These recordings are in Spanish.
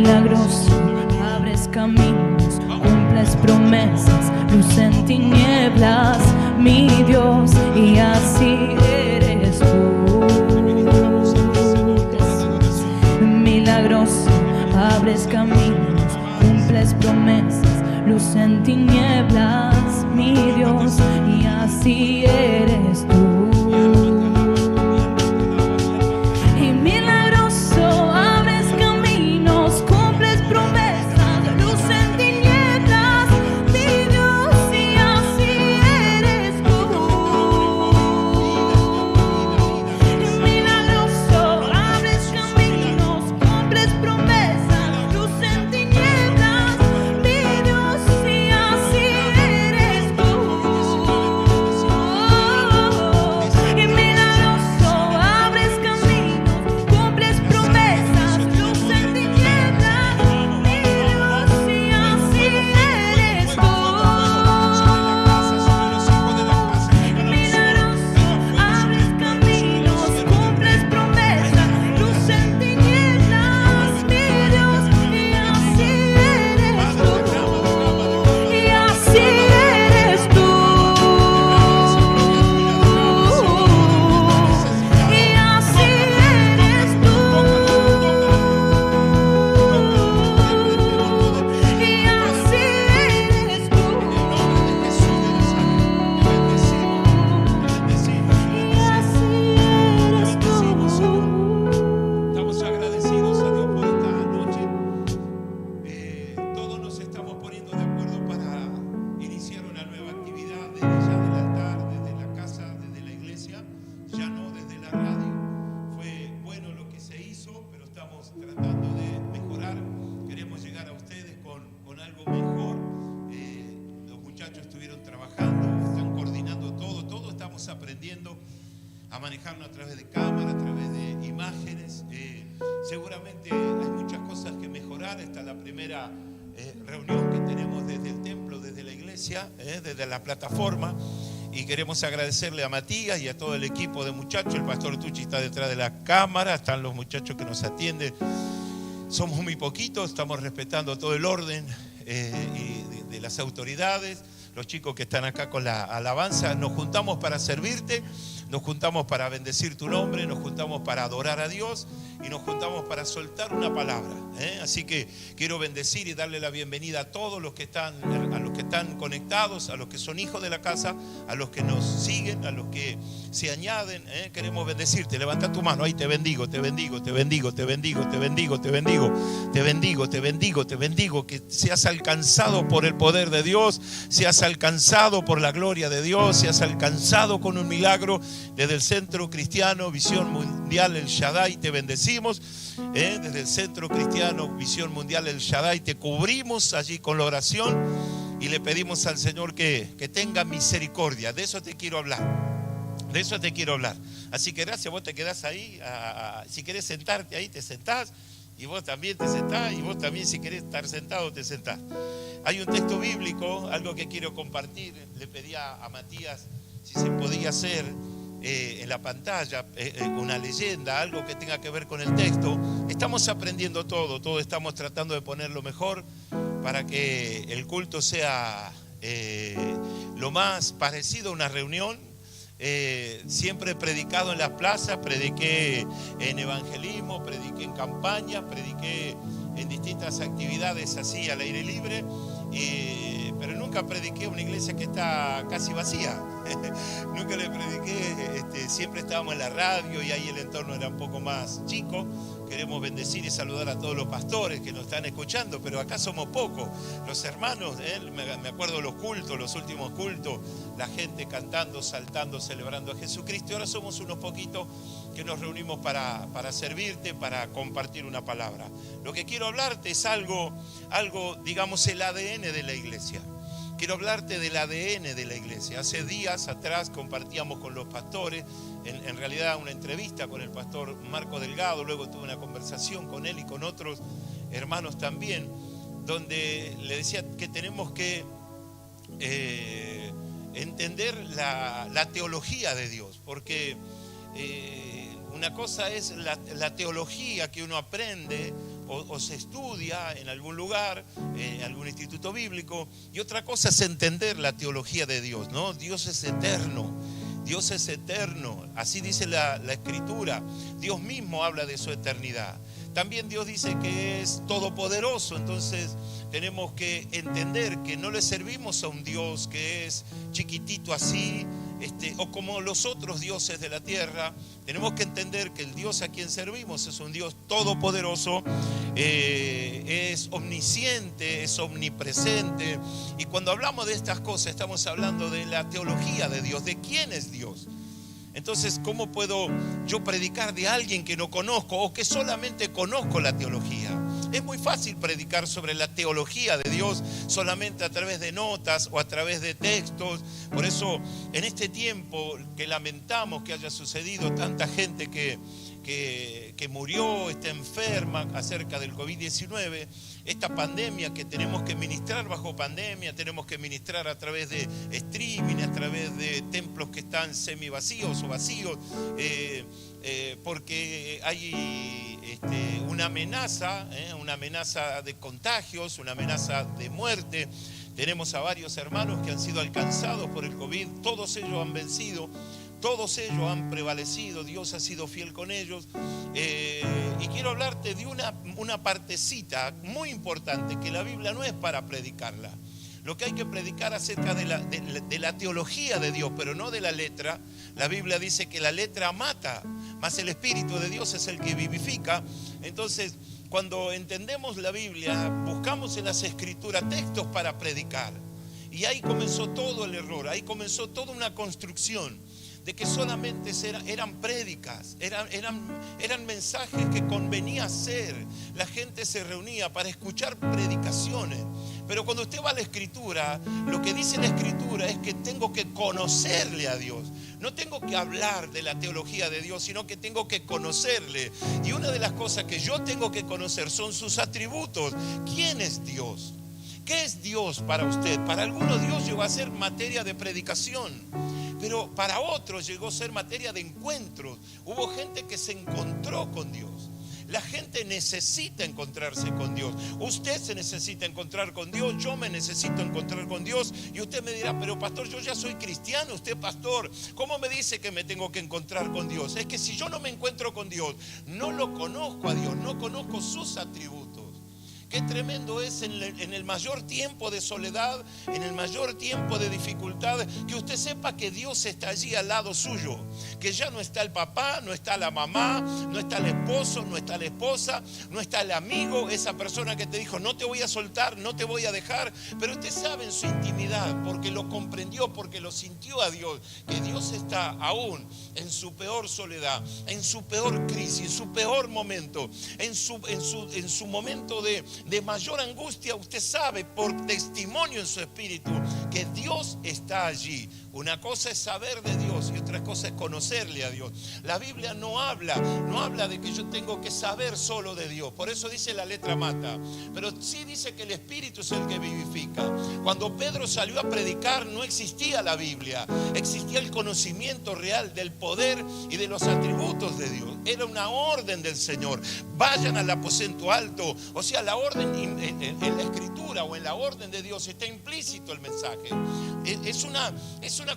milagroso, abres caminos, cumples promesas, luz en tinieblas, mi Dios, y así eres tú. Milagroso, abres caminos, cumples promesas, luz en tinieblas, mi Dios, y así eres tú. Aprendiendo a manejarnos a través de cámara, a través de imágenes. Seguramente hay muchas cosas que mejorar. Esta es la primera reunión que tenemos desde el templo, desde la iglesia, desde la plataforma, y queremos agradecerle a Matías y a todo el equipo de muchachos. El pastor Tucci está detrás de la cámara, están los muchachos que nos atienden. Somos muy poquitos, estamos respetando todo el orden y de las autoridades. Los chicos que están acá con la alabanza, nos juntamos para servirte, nos juntamos para bendecir tu nombre, nos juntamos para adorar a Dios y nos juntamos para soltar una palabra. Así que quiero bendecir y darle la bienvenida a todos los que están conectados, a los que son hijos de la casa, a los que nos siguen, a los que se añaden. Queremos bendecirte. Levanta tu mano, ahí te bendigo, te bendigo, te bendigo, te bendigo, te bendigo, te bendigo, te bendigo, te bendigo, te bendigo. Que seas alcanzado por el poder de Dios, seas alcanzado por la gloria de Dios, seas alcanzado con un milagro. Desde el Centro Cristiano Visión Mundial El Shaddai te bendecimos. Desde el Centro Cristiano Visión Mundial El Shaddai te cubrimos allí con la oración y le pedimos al Señor que tenga misericordia. De eso te quiero hablar. De eso te quiero hablar. Así que gracias, vos te quedás ahí. Si querés sentarte ahí, te sentás. Y vos también te sentás. Y vos también, si querés estar sentado, te sentás. Hay un texto bíblico, algo que quiero compartir. Le pedí a Matías si se podía hacer en la pantalla una leyenda, algo que tenga que ver con el texto. Estamos aprendiendo todo estamos tratando de ponerlo mejor para que el culto sea lo más parecido a una reunión. Siempre he predicado en las plazas, prediqué en evangelismo, prediqué en campaña, prediqué en distintas actividades así al aire libre, pero nunca prediqué una iglesia que está casi vacía. Nunca le prediqué, siempre estábamos en la radio y ahí el entorno era un poco más chico. Queremos bendecir y saludar a todos los pastores que nos están escuchando, pero acá somos pocos. Los hermanos, me acuerdo de los cultos, los últimos cultos, la gente cantando, saltando, celebrando a Jesucristo. Y ahora somos unos poquitos que nos reunimos para servirte, para compartir una palabra. Lo que quiero hablarte es algo, digamos, el ADN de la iglesia. Quiero hablarte del ADN de la iglesia. Hace días atrás compartíamos con los pastores, en realidad una entrevista con el pastor Marco Delgado, luego tuve una conversación con él y con otros hermanos también, donde le decía que tenemos que entender la teología de Dios, porque una cosa es la teología que uno aprende o se estudia en algún lugar, en algún instituto bíblico, y otra cosa es entender la teología de Dios, ¿no? Dios es eterno. Dios es eterno, así dice la Escritura. Dios mismo habla de su eternidad. También Dios dice que es todopoderoso, entonces tenemos que entender que no le servimos a un Dios que es chiquitito así, o como los otros dioses de la tierra. Tenemos que entender que el Dios a quien servimos es un Dios todopoderoso, es omnisciente, es omnipresente. Y cuando hablamos de estas cosas estamos hablando de la teología de Dios, de quién es Dios. Entonces, ¿cómo puedo yo predicar de alguien que no conozco o que solamente conozco la teología? Es muy fácil predicar sobre la teología de Dios solamente a través de notas o a través de textos. Por eso, en este tiempo que lamentamos que haya sucedido tanta gente que murió, está enferma acerca del COVID-19, esta pandemia que tenemos que ministrar bajo pandemia, tenemos que ministrar a través de streaming, a través de templos que están semivacíos o vacíos, porque hay una amenaza de contagios, una amenaza de muerte. Tenemos a varios hermanos que han sido alcanzados por el COVID, todos ellos han vencido. Todos ellos han prevalecido, Dios ha sido fiel con ellos. Y quiero hablarte de una partecita muy importante, que la Biblia no es para predicarla. Lo que hay que predicar acerca de la teología de Dios, pero no de la letra. La Biblia dice que la letra mata, mas el Espíritu de Dios es el que vivifica. Entonces, cuando entendemos la Biblia, buscamos en las Escrituras textos para predicar. Y ahí comenzó todo el error, ahí comenzó toda una construcción de que solamente eran prédicas, eran mensajes que convenía hacer. La gente se reunía para escuchar predicaciones. Pero cuando usted va a la Escritura, lo que dice la Escritura es que tengo que conocerle a Dios. No tengo que hablar de la teología de Dios, sino que tengo que conocerle. Y una de las cosas que yo tengo que conocer son sus atributos. ¿Quién es Dios? ¿Qué es Dios para usted? Para algunos Dios llegó a ser materia de predicación, pero para otros llegó a ser materia de encuentros. Hubo gente que se encontró con Dios. La gente necesita encontrarse con Dios. Usted se necesita encontrar con Dios, yo me necesito encontrar con Dios. Y usted me dirá, pero pastor, yo ya soy cristiano, usted pastor, ¿cómo me dice que me tengo que encontrar con Dios? Es que si yo no me encuentro con Dios, no lo conozco a Dios, no conozco sus atributos. Qué tremendo es en el mayor tiempo de soledad, en el mayor tiempo de dificultad, que usted sepa que Dios está allí al lado suyo, que ya no está el papá, no está la mamá, no está el esposo, no está la esposa, no está el amigo, esa persona que te dijo no te voy a soltar, no te voy a dejar, pero usted sabe en su intimidad, porque lo comprendió, porque lo sintió a Dios, que Dios está aún en su peor soledad, en su peor crisis, en su peor momento, en su momento de mayor angustia. Usted sabe por testimonio en su espíritu que Dios está allí. Una cosa es saber de Dios y otra cosa es conocerle a Dios. La Biblia no habla de que yo tengo que saber solo de Dios. Por eso dice la letra mata. Pero sí dice que el Espíritu es el que vivifica. Cuando Pedro salió a predicar no existía la Biblia. Existía el conocimiento real del poder y de los atributos de Dios. Era una orden del Señor. Vayan al aposento alto. O sea, la orden en la Escritura o en la orden de Dios está implícito el mensaje. Es una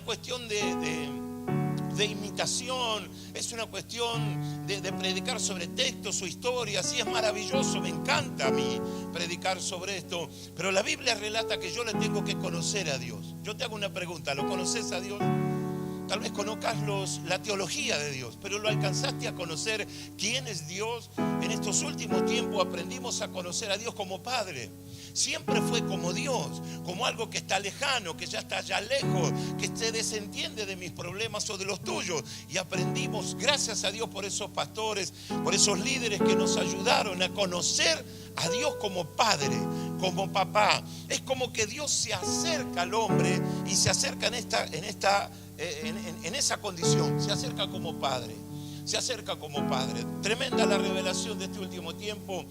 cuestión de imitación, es una cuestión de predicar sobre textos o historias, y es maravilloso, me encanta a mí predicar sobre esto, pero la Biblia relata que yo le tengo que conocer a Dios. Yo te hago una pregunta, ¿lo conoces a Dios? Tal vez conozcas la teología de Dios, pero ¿lo alcanzaste a conocer quién es Dios? En estos últimos tiempos aprendimos a conocer a Dios como Padre. Siempre fue como Dios, como algo que está lejano, que ya está allá lejos, que se desentiende de mis problemas o de los tuyos. Y aprendimos, gracias a Dios, por esos pastores, por esos líderes que nos ayudaron a conocer a Dios como Padre, como papá. Es como que Dios se acerca al hombre y se acerca en esa condición, se acerca como Padre. Se acerca como Padre. Tremenda la revelación de este último tiempo.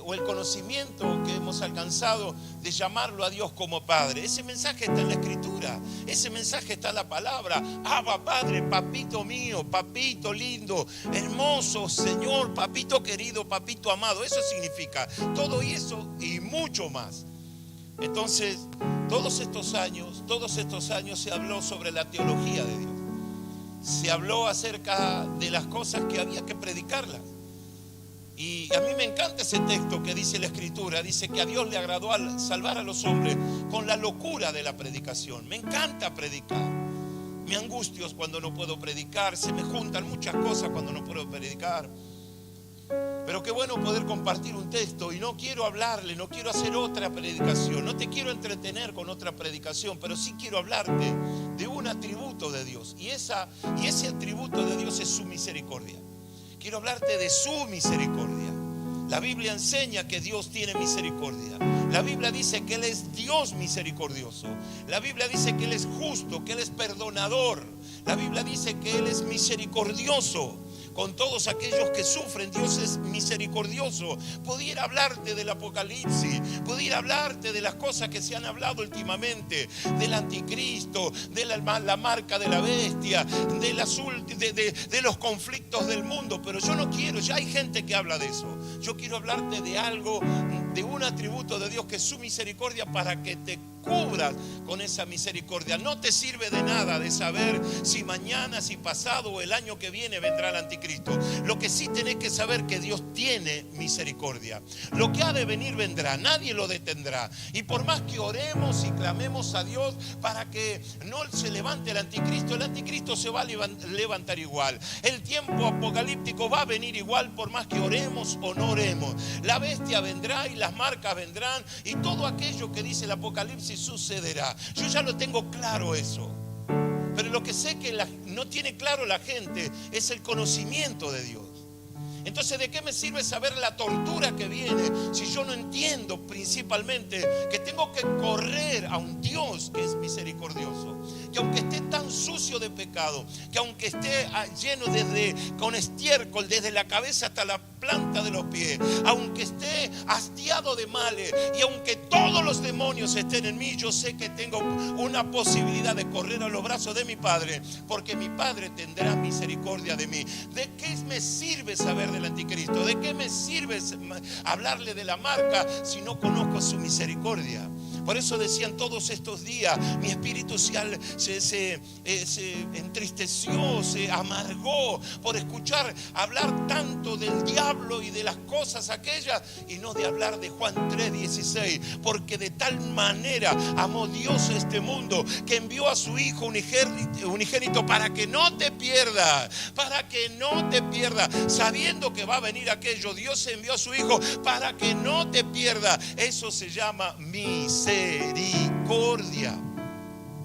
o el conocimiento que hemos alcanzado de llamarlo a Dios como Padre. Ese mensaje está en la Escritura, ese mensaje está en la palabra. Abba, Padre, papito mío, papito lindo, hermoso Señor, papito querido, papito amado. Eso significa todo eso y mucho más. Entonces, todos estos años se habló sobre la teología de Dios. Se habló acerca de las cosas que había que predicarlas. Y a mí me encanta ese texto que dice la Escritura. Dice que a Dios le agradó salvar a los hombres con la locura de la predicación. Me encanta predicar. Me angustio cuando no puedo predicar. Se me juntan muchas cosas cuando no puedo predicar. Pero qué bueno poder compartir un texto. Y no quiero hablarle, no quiero hacer otra predicación. No te quiero entretener con otra predicación, pero sí quiero hablarte de un atributo de Dios. Y ese atributo de Dios es su misericordia. Quiero hablarte de su misericordia. La Biblia enseña que Dios tiene misericordia. La Biblia dice que Él es Dios misericordioso. La Biblia dice que Él es justo, que Él es perdonador. La Biblia dice que Él es misericordioso con todos aquellos que sufren. Dios es misericordioso. Pudiera hablarte del Apocalipsis, pudiera hablarte de las cosas que se han hablado últimamente, del anticristo, de la marca de la bestia, de los conflictos del mundo, pero yo no quiero. Ya hay gente que habla de eso. Yo quiero hablarte de algo, de un atributo de Dios, que es su misericordia, para que te cubras con esa misericordia. No te sirve de nada de saber si mañana, si pasado o el año que viene vendrá el anticristo. Lo que sí tenés que saber que Dios tiene misericordia. Lo que ha de venir vendrá, nadie lo detendrá. Y por más que oremos y clamemos a Dios para que no se levante el anticristo se va a levantar igual. El tiempo apocalíptico va a venir igual, por más que oremos o no oremos. La bestia vendrá y las marcas vendrán y todo aquello que dice el Apocalipsis sucederá. Yo ya lo tengo claro eso. Pero lo que sé que no tiene claro la gente es el conocimiento de Dios. Entonces, ¿de qué me sirve saber la tortura que viene si yo no entiendo principalmente que tengo que correr a un Dios que es misericordioso? Que aunque esté tan sucio de pecado, que aunque esté lleno con estiércol desde la cabeza hasta la planta de los pies, aunque esté hastiado de males y aunque todos los demonios estén en mí, yo sé que tengo una posibilidad de correr a los brazos de mi Padre, porque mi Padre tendrá misericordia de mí. ¿De qué me sirve saber del anticristo? ¿De qué me sirve hablarle de la marca si no conozco su misericordia? Por eso decían todos estos días, mi espíritu se entristeció, se amargó por escuchar hablar tanto del diablo y de las cosas aquellas y no de hablar de Juan 3:16, porque de tal manera amó Dios a este mundo que envió a su Hijo unigénito para que no te pierdas, sabiendo que va a venir aquello. Dios envió a su Hijo para que no te pierdas. Eso se llama misericordia.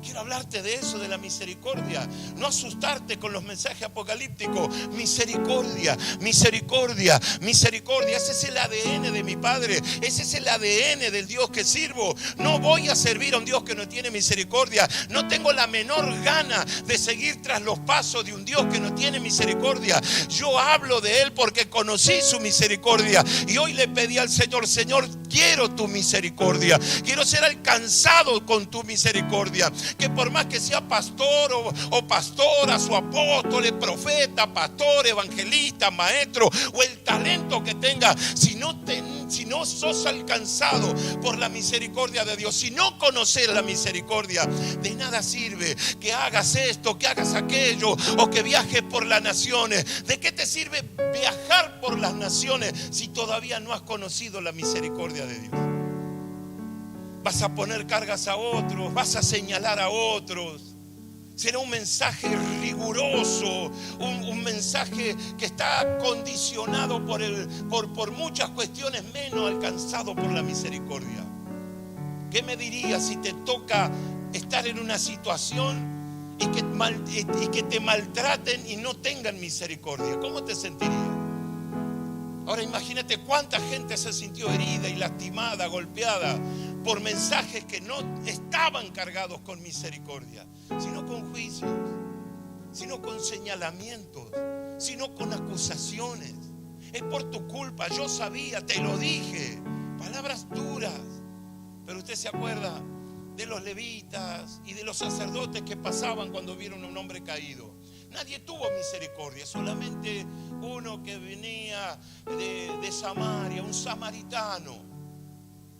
Quiero hablarte de eso, de la misericordia. No asustarte con los mensajes apocalípticos. Misericordia, misericordia, misericordia. Ese es el ADN de mi Padre. Ese es el ADN del Dios que sirvo. No voy a servir a un Dios que no tiene misericordia. No tengo la menor gana de seguir tras los pasos de un Dios que no tiene misericordia. Yo hablo de Él porque conocí su misericordia. Y hoy le pedí al Señor, Señor, quiero tu misericordia. Quiero ser alcanzado con tu misericordia. Que por más que sea pastor o pastora, su apóstol, profeta, pastor, evangelista, maestro o el talento que tenga, si no sos alcanzado por la misericordia de Dios, si no conoces la misericordia, de nada sirve que hagas esto, que hagas aquello o que viajes por las naciones. ¿De qué te sirve viajar por las naciones si todavía no has conocido la misericordia de Dios? Vas a poner cargas a otros, vas a señalar a otros. Será un mensaje riguroso, un mensaje que está condicionado por muchas cuestiones, menos alcanzado por la misericordia. ¿Qué me dirías si te toca estar en una situación y que te maltraten y no tengan misericordia? ¿Cómo te sentirías? Ahora imagínate cuánta gente se sintió herida y lastimada, golpeada por mensajes que no estaban cargados con misericordia, sino con juicios, sino con señalamientos, sino con acusaciones. es por tu culpa, yo sabía, te lo dije. Palabras duras. Pero usted se acuerda de los levitas y de los sacerdotes que pasaban cuando vieron a un hombre caído. Nadie tuvo misericordia, solamente uno que venía de Samaria, un samaritano,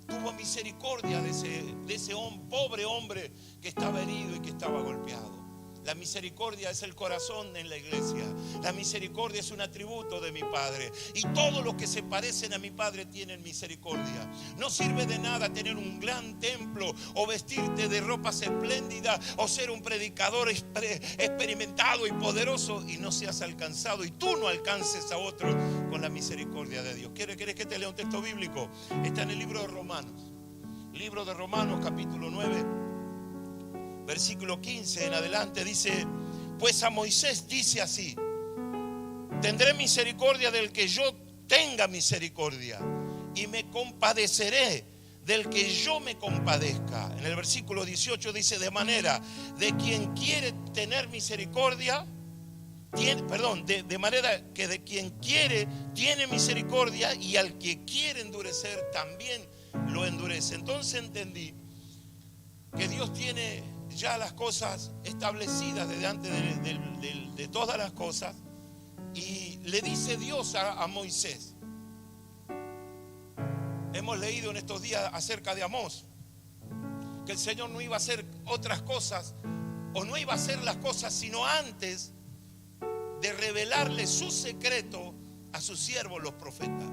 tuvo misericordia de ese pobre hombre que estaba herido y que estaba golpeado. La misericordia es el corazón en la iglesia. La misericordia es un atributo de mi Padre. Y todos los que se parecen a mi Padre tienen misericordia. No sirve de nada tener un gran templo o vestirte de ropas espléndidas o ser un predicador experimentado y poderoso y no seas alcanzado y tú no alcances a otros con la misericordia de Dios. ¿Quieres que te lea un texto bíblico? Está en el libro de Romanos. Libro de Romanos, capítulo 9. Versículo 15 en adelante dice: pues a Moisés dice así: tendré misericordia del que yo tenga misericordia y me compadeceré del que yo me compadezca. En el versículo 18 dice: de manera de quien quiere tener misericordia, de manera que de quien quiere tiene misericordia, y al que quiere endurecer también lo endurece. Entonces entendí que Dios tiene ya las cosas establecidas desde antes de todas las cosas. Y le dice Dios a Moisés. Hemos leído en estos días acerca de Amós, que el Señor no iba a hacer otras cosas, o no iba a hacer las cosas sino antes de revelarle su secreto a sus siervos los profetas.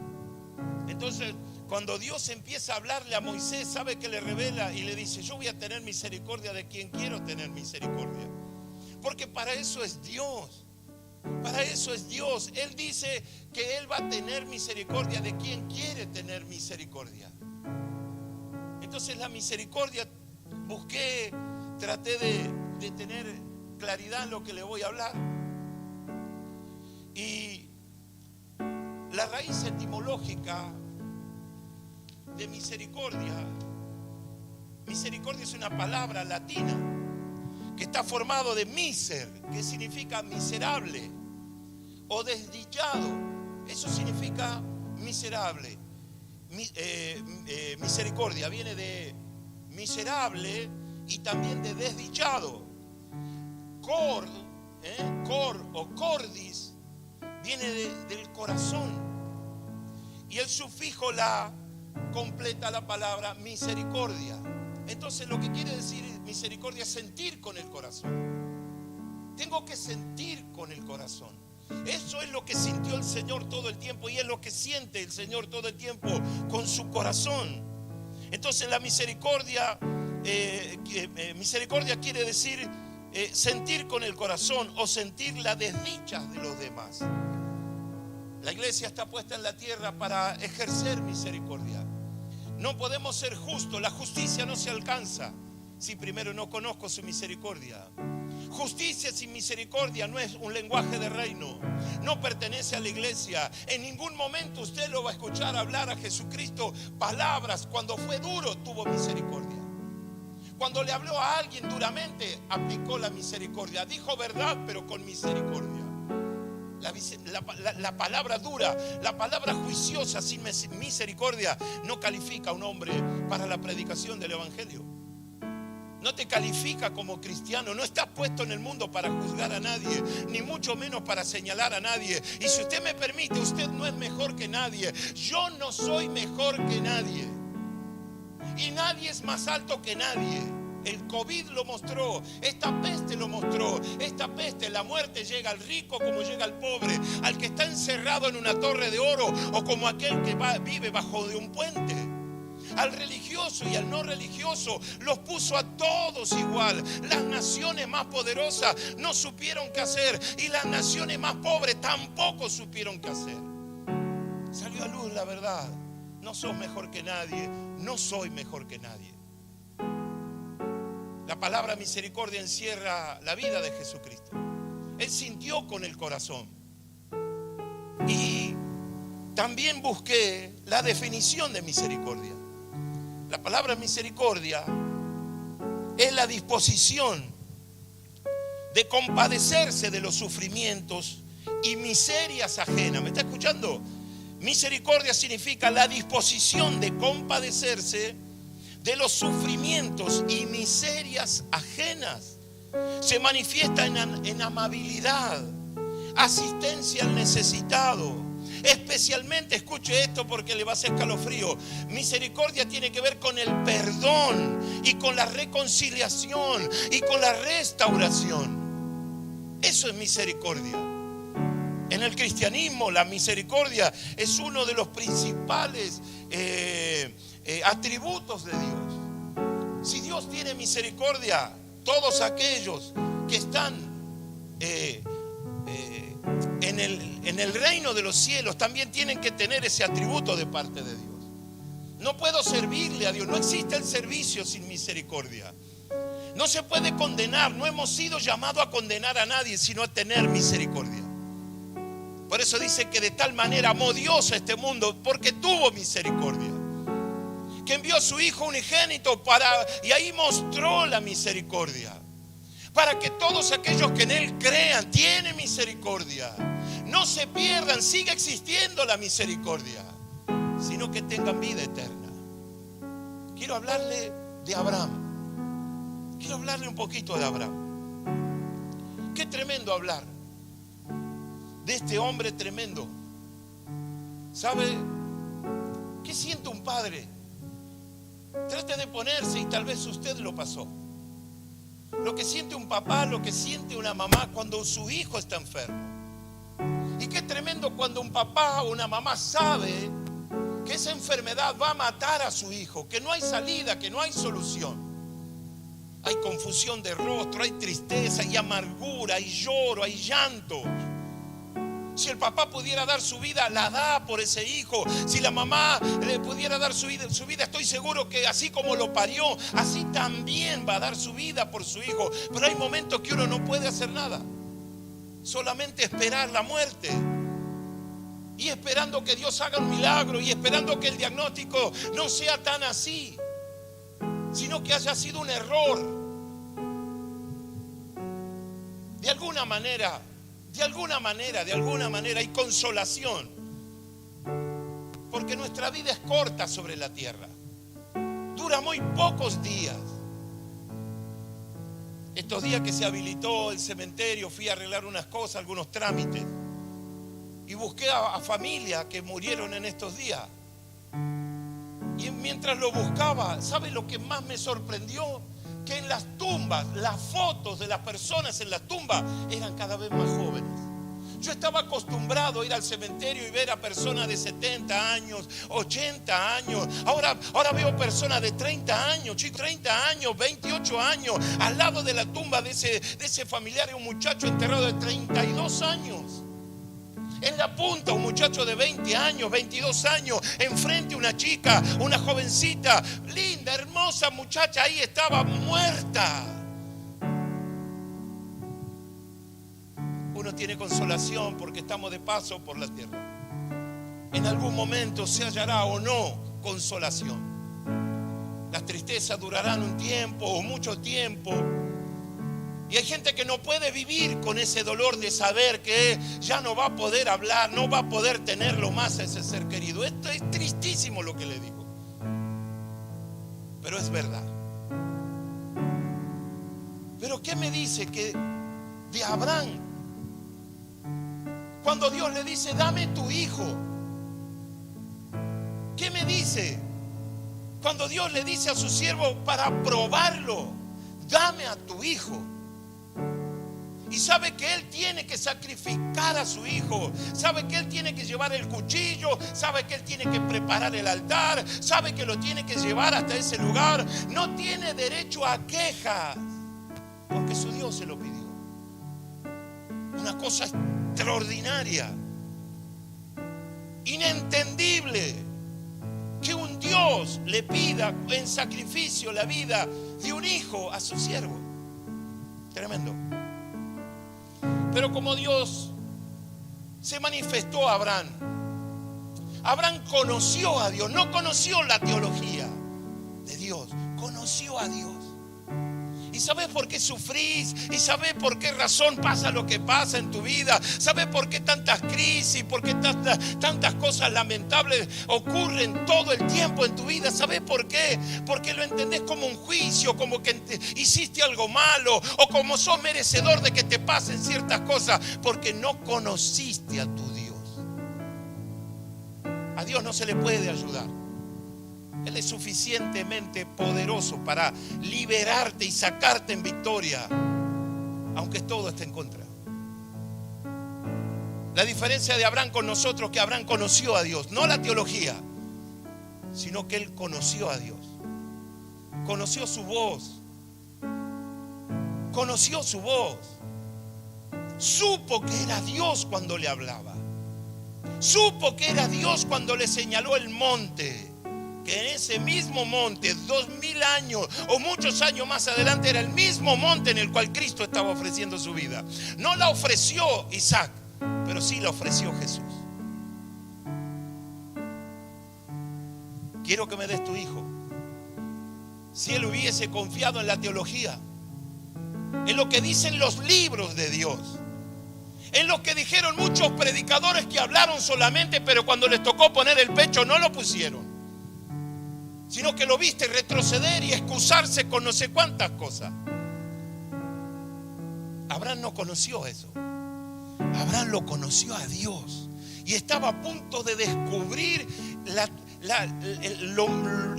Entonces, cuando Dios empieza a hablarle a Moisés, sabe que le revela y le dice: yo voy a tener misericordia de quien quiero tener misericordia. Porque para eso es Dios. Para eso es Dios. Él dice que Él va a tener misericordia de quien quiere tener misericordia. Entonces la misericordia, traté de tener claridad en lo que le voy a hablar. Y la raíz etimológica de misericordia es una palabra latina que está formado de miser, que significa miserable, o desdichado. Eso significa miserable. Misericordia viene de miserable y también de desdichado. Cor o cordis viene del corazón, y el sufijo la completa la palabra misericordia. Entonces lo que quiere decir misericordia es sentir con el corazón. Tengo que sentir con el corazón. Eso es lo que sintió el Señor todo el tiempo, y es lo que siente el Señor todo el tiempo con su corazón. Entonces la misericordia quiere decir sentir con el corazón o sentir las desdichas de los demás. La iglesia está puesta en la tierra para ejercer misericordia. No podemos ser justos. La justicia no se alcanza si primero no conozco su misericordia. Justicia sin misericordia no es un lenguaje de reino. No pertenece a la iglesia. En ningún momento usted lo va a escuchar hablar a Jesucristo palabras. Cuando fue duro, tuvo misericordia. Cuando le habló a alguien duramente, aplicó la misericordia. Dijo verdad, pero con misericordia. La palabra dura, la palabra juiciosa sin misericordia no califica a un hombre para la predicación del evangelio. No te califica como cristiano. No estás puesto en el mundo para juzgar a nadie, ni mucho menos para señalar a nadie. Y si usted me permite, usted no es mejor que nadie. Yo no soy mejor que nadie, y nadie es más alto que nadie. El COVID lo mostró, esta peste lo mostró. Esta peste, la muerte, llega al rico como llega al pobre, al que está encerrado en una torre de oro o como aquel que vive bajo de un puente. Al religioso y al no religioso los puso a todos igual. Las naciones más poderosas no supieron qué hacer, y las naciones más pobres tampoco supieron qué hacer. Salió a luz la verdad. No sos mejor que nadie, no soy mejor que nadie. La palabra misericordia encierra la vida de Jesucristo. Él sintió con el corazón. Y también busqué la definición de misericordia. La palabra misericordia es la disposición de compadecerse de los sufrimientos y miserias ajenas. ¿Me está escuchando? Misericordia significa la disposición de compadecerse de los sufrimientos y miserias ajenas. Se manifiesta en amabilidad, asistencia al necesitado. Especialmente, escuche esto porque le va a hacer escalofrío. Misericordia tiene que ver con el perdón y con la reconciliación y con la restauración. Eso es misericordia. En el cristianismo la misericordia es uno de los principales atributos de Dios. Si Dios tiene misericordia, todos aquellos que están en el reino de los cielos también tienen que tener ese atributo de parte de Dios. No puedo servirle a Dios. No existe el servicio sin misericordia. No se puede condenar. No hemos sido llamados a condenar a nadie, sino a tener misericordia. Por eso dice que de tal manera amó Dios a este mundo, porque tuvo misericordia, que envió a su Hijo unigénito y ahí mostró la misericordia, para que todos aquellos que en Él crean, tiene misericordia, no se pierdan, siga existiendo la misericordia, sino que tengan vida eterna. Quiero hablarle de Abraham. Quiero hablarle un poquito de Abraham. Qué tremendo hablar de este hombre tremendo. ¿Sabe qué siente un padre? Trate de ponerse, y tal vez usted lo pasó, lo que siente un papá, lo que siente una mamá cuando su hijo está enfermo. Y qué tremendo cuando un papá o una mamá sabe que esa enfermedad va a matar a su hijo, que no hay salida, que no hay solución. Hay confusión de rostro, hay tristeza, hay amargura, hay lloro, hay llanto. Si el papá pudiera dar su vida, la da por ese hijo. Si la mamá le pudiera dar su vida, estoy seguro que así como lo parió, así también va a dar su vida por su hijo. Pero hay momentos que uno no puede hacer nada, solamente esperar la muerte, y esperando que Dios haga un milagro, y esperando que el diagnóstico no sea tan así, sino que haya sido un error. De alguna manera hay consolación, porque nuestra vida es corta sobre la tierra, dura muy pocos días. Estos días que se habilitó el cementerio, fui a arreglar unas cosas, algunos trámites, y busqué a familias que murieron en estos días. Y mientras lo buscaba, ¿sabe lo que más me sorprendió? Que en las tumbas, las fotos de las personas en las tumbas eran cada vez más jóvenes. Yo estaba acostumbrado a ir al cementerio y ver a personas de 70 años, 80 años. Ahora veo personas de 30 años, chicos, 30 años, 28 años. Al lado de la tumba de ese familiar hay un muchacho enterrado de 32 años. En la punta un muchacho de 20 años, 22 años. Enfrente una chica, una jovencita, linda, hermosa muchacha, ahí estaba muerta. Uno tiene consolación porque estamos de paso por la tierra. En algún momento se hallará o no consolación. Las tristezas durarán un tiempo o mucho tiempo. Y hay gente que no puede vivir con ese dolor de saber que ya no va a poder hablar, no va a poder tenerlo más a ese ser querido. Esto es tristísimo lo que le digo, pero es verdad. Pero ¿qué me dice que de Abraham? Cuando Dios le dice, dame tu hijo. ¿Qué me dice? Cuando Dios le dice a su siervo para probarlo, dame a tu hijo. Y sabe que él tiene que sacrificar a su hijo. Sabe que él tiene que llevar el cuchillo. Sabe que él tiene que preparar el altar. Sabe que lo tiene que llevar hasta ese lugar. No tiene derecho a quejas, porque su Dios se lo pidió. Una cosa extraordinaria, inentendible, que un Dios le pida en sacrificio la vida de un hijo a su siervo. Tremendo. Pero como Dios se manifestó a Abraham, Abraham conoció a Dios, no conoció la teología de Dios, conoció a Dios. Y sabes por qué sufrís, y sabes por qué razón pasa lo que pasa en tu vida, sabes por qué tantas crisis, por qué tantas cosas lamentables ocurren todo el tiempo en tu vida. ¿Sabes por qué? Porque lo entendés como un juicio, como que hiciste algo malo, o como sos merecedor de que te pasen ciertas cosas, porque no conociste a tu Dios. A Dios no se le puede ayudar. Él es suficientemente poderoso para liberarte y sacarte en victoria, aunque todo esté en contra. La diferencia de Abraham con nosotros es que Abraham conoció a Dios, no la teología, sino que él conoció a Dios. Conoció su voz. Conoció su voz. Supo que era Dios cuando le hablaba. Supo que era Dios cuando le señaló el monte. Que en ese mismo monte, 2000 años o muchos años más adelante, era el mismo monte en el cual Cristo estaba ofreciendo su vida. No la ofreció Isaac, pero sí la ofreció Jesús. Quiero que me des tu hijo. Si él hubiese confiado en la teología, en lo que dicen los libros de Dios, en lo que dijeron muchos predicadores que hablaron solamente, pero cuando les tocó poner el pecho no lo pusieron, sino que lo viste retroceder y excusarse con no sé cuántas cosas. Abraham no conoció eso. Abraham lo conoció a Dios y estaba a punto de descubrir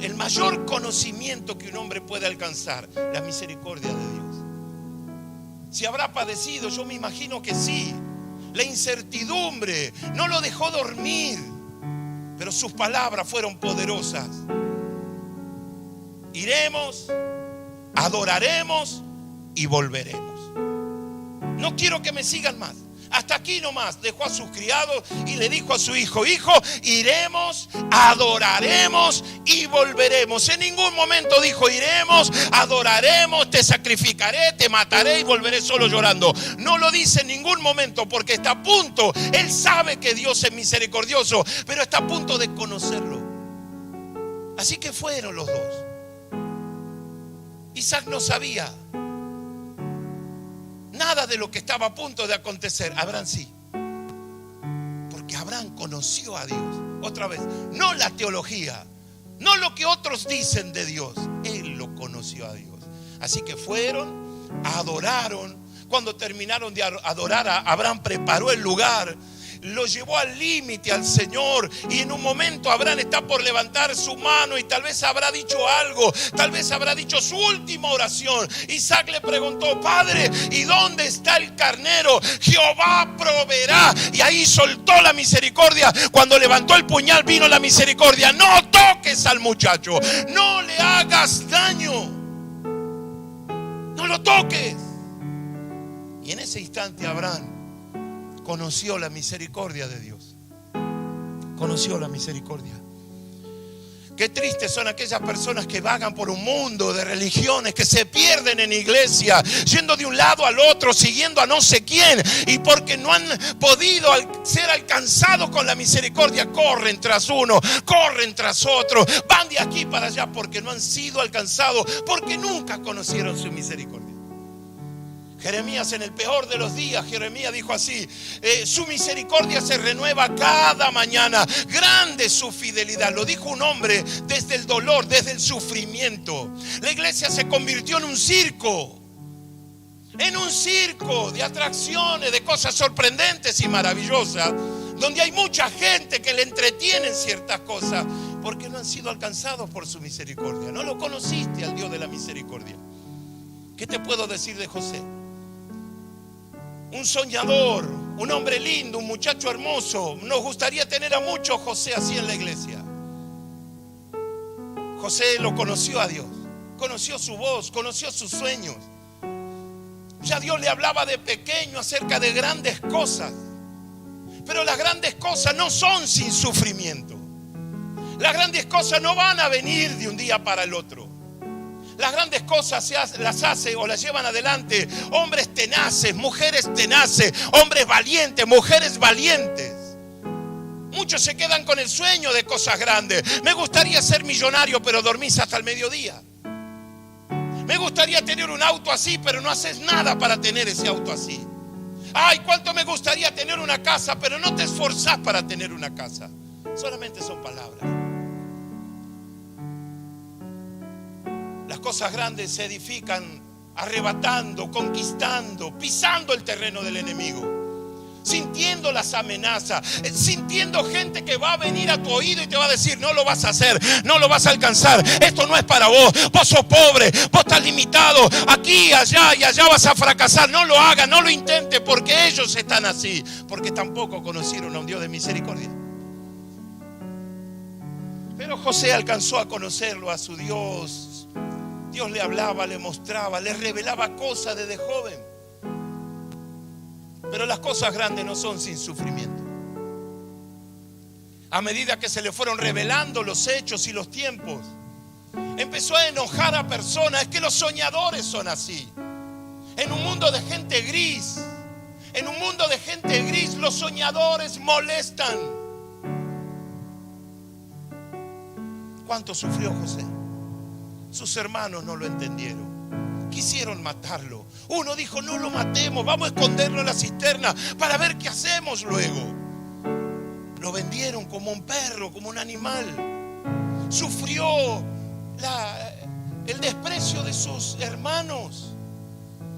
el mayor conocimiento que un hombre puede alcanzar, la misericordia de Dios. Si habrá padecido, yo me imagino que sí. La incertidumbre no lo dejó dormir, pero sus palabras fueron poderosas. Iremos, adoraremos y volveremos. No quiero que me sigan más. Hasta aquí nomás. Dejó a sus criados y le dijo a su hijo: hijo, iremos, adoraremos y volveremos. En ningún momento dijo: iremos, adoraremos, te sacrificaré, te mataré y volveré solo llorando. No lo dice en ningún momento, porque está a punto. Él sabe que Dios es misericordioso, pero está a punto de conocerlo. Así que fueron los dos. Isaac no sabía nada de lo que estaba a punto de acontecer. Abraham sí, porque Abraham conoció a Dios. Otra vez, no la teología, no lo que otros dicen de Dios. Él lo conoció a Dios. Así que fueron, adoraron. Cuando terminaron de adorar, Abraham preparó el lugar, lo llevó al límite al Señor, y en un momento Abraham está por levantar su mano y tal vez habrá dicho algo, tal vez habrá dicho su última oración. Isaac le preguntó: Padre, ¿y dónde está el carnero? Jehová proveerá. Y ahí soltó la misericordia. Cuando levantó el puñal vino la misericordia. No toques al muchacho, no le hagas daño, no lo toques. Y en ese instante Abraham conoció la misericordia de Dios. Conoció la misericordia. Qué tristes son aquellas personas que vagan por un mundo de religiones, que se pierden en iglesia, yendo de un lado al otro, siguiendo a no sé quién, y porque no han podido ser alcanzados con la misericordia, corren tras uno, corren tras otro, van de aquí para allá porque no han sido alcanzados, porque nunca conocieron su misericordia. Jeremías, en el peor de los días, Jeremías dijo así: su misericordia se renueva cada mañana, grande su fidelidad. Lo dijo un hombre desde el dolor, desde el sufrimiento. La iglesia se convirtió en un circo de atracciones, de cosas sorprendentes y maravillosas, donde hay mucha gente que le entretiene en ciertas cosas, porque no han sido alcanzados por su misericordia. No lo conociste al Dios de la misericordia. ¿Qué te puedo decir de José? Un soñador, un hombre lindo, un muchacho hermoso. Nos gustaría tener a muchos José así en la iglesia. José lo conoció a Dios, conoció su voz, conoció sus sueños. Ya Dios le hablaba de pequeño acerca de grandes cosas. Pero las grandes cosas no son sin sufrimiento. Las grandes cosas no van a venir de un día para el otro. Las grandes cosas las hace o las llevan adelante hombres tenaces, mujeres tenaces, hombres valientes, mujeres valientes. Muchos se quedan con el sueño de cosas grandes. Me gustaría ser millonario, pero dormís hasta el mediodía. Me gustaría tener un auto así, pero no haces nada para tener ese auto así. Ay, cuánto me gustaría tener una casa, pero no te esforzás para tener una casa. Solamente son palabras. Las cosas grandes se edifican arrebatando, conquistando, pisando el terreno del enemigo, sintiendo las amenazas, sintiendo gente que va a venir a tu oído y te va a decir: no lo vas a hacer, no lo vas a alcanzar, esto no es para vos, vos sos pobre, vos estás limitado, aquí, allá y allá vas a fracasar. No lo hagas, no lo intentes, porque ellos están así, porque tampoco conocieron a un Dios de misericordia. Pero José alcanzó a conocerlo, a su Dios. Dios le hablaba, le mostraba, le revelaba cosas desde joven. Pero las cosas grandes no son sin sufrimiento. A medida que se le fueron revelando los hechos y los tiempos, empezó a enojar a personas. Es que los soñadores son así. En un mundo de gente gris, los soñadores molestan. ¿Cuánto sufrió José? Sus hermanos no lo entendieron. Quisieron matarlo. Uno dijo: no lo matemos, vamos a esconderlo en la cisterna para ver qué hacemos luego. Lo vendieron como un perro, como un animal. Sufrió el desprecio de sus hermanos.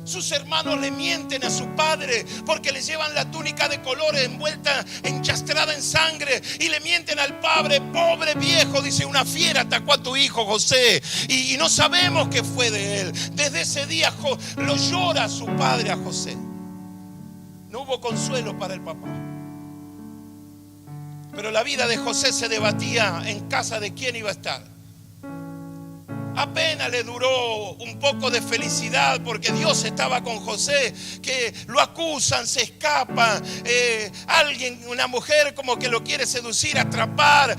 Sus hermanos le mienten a su padre porque le llevan la túnica de colores envuelta, enchastrada en sangre, y le mienten al padre: pobre viejo, dice, una fiera atacó a tu hijo José, y no sabemos qué fue de él. Desde ese día lo llora su padre a José. No hubo consuelo para el papá. Pero la vida de José se debatía en casa de quién iba a estar. Apenas le duró un poco de felicidad porque Dios estaba con José, que lo acusan, se escapa. Una mujer como que lo quiere seducir, atrapar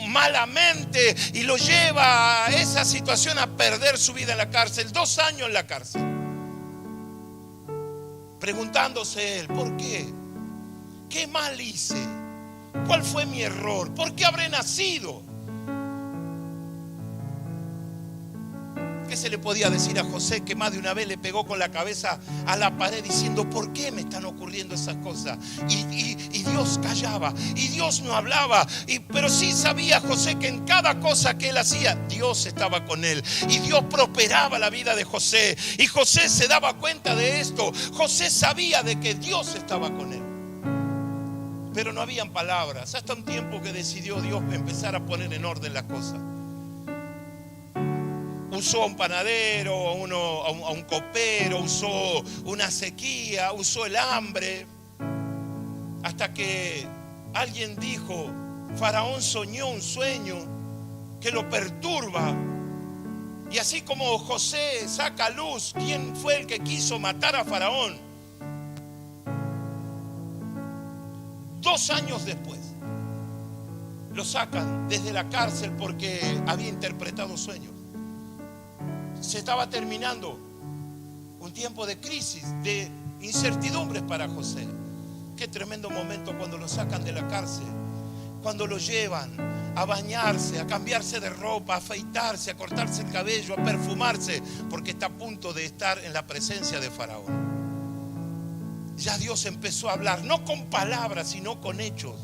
malamente, y lo lleva a esa situación, a perder su vida en la cárcel. 2 años en la cárcel. Preguntándose él: ¿por qué? ¿Qué mal hice? ¿Cuál fue mi error? ¿Por qué habré nacido? ¿Qué se le podía decir a José, que más de una vez le pegó con la cabeza a la pared diciendo: ¿por qué me están ocurriendo esas cosas? Y Dios callaba, y Dios no hablaba. Pero sí sabía José que en cada cosa que él hacía, Dios estaba con él, y Dios prosperaba la vida de José. Y José se daba cuenta de esto. José sabía de que Dios estaba con él. Pero no habían palabras, hasta un tiempo que decidió Dios empezar a poner en orden las cosas. Usó a un panadero, a un copero, usó una sequía, usó el hambre, hasta que alguien dijo: Faraón soñó un sueño que lo perturba. Y así como José saca a luz quién fue el que quiso matar a Faraón, 2 años después lo sacan desde la cárcel porque había interpretado sueños. Se estaba terminando un tiempo de crisis, de incertidumbres para José. Qué tremendo momento cuando lo sacan de la cárcel, cuando lo llevan a bañarse, a cambiarse de ropa, a afeitarse, a cortarse el cabello, a perfumarse, porque está a punto de estar en la presencia de Faraón. Ya Dios empezó a hablar, no con palabras, sino con hechos.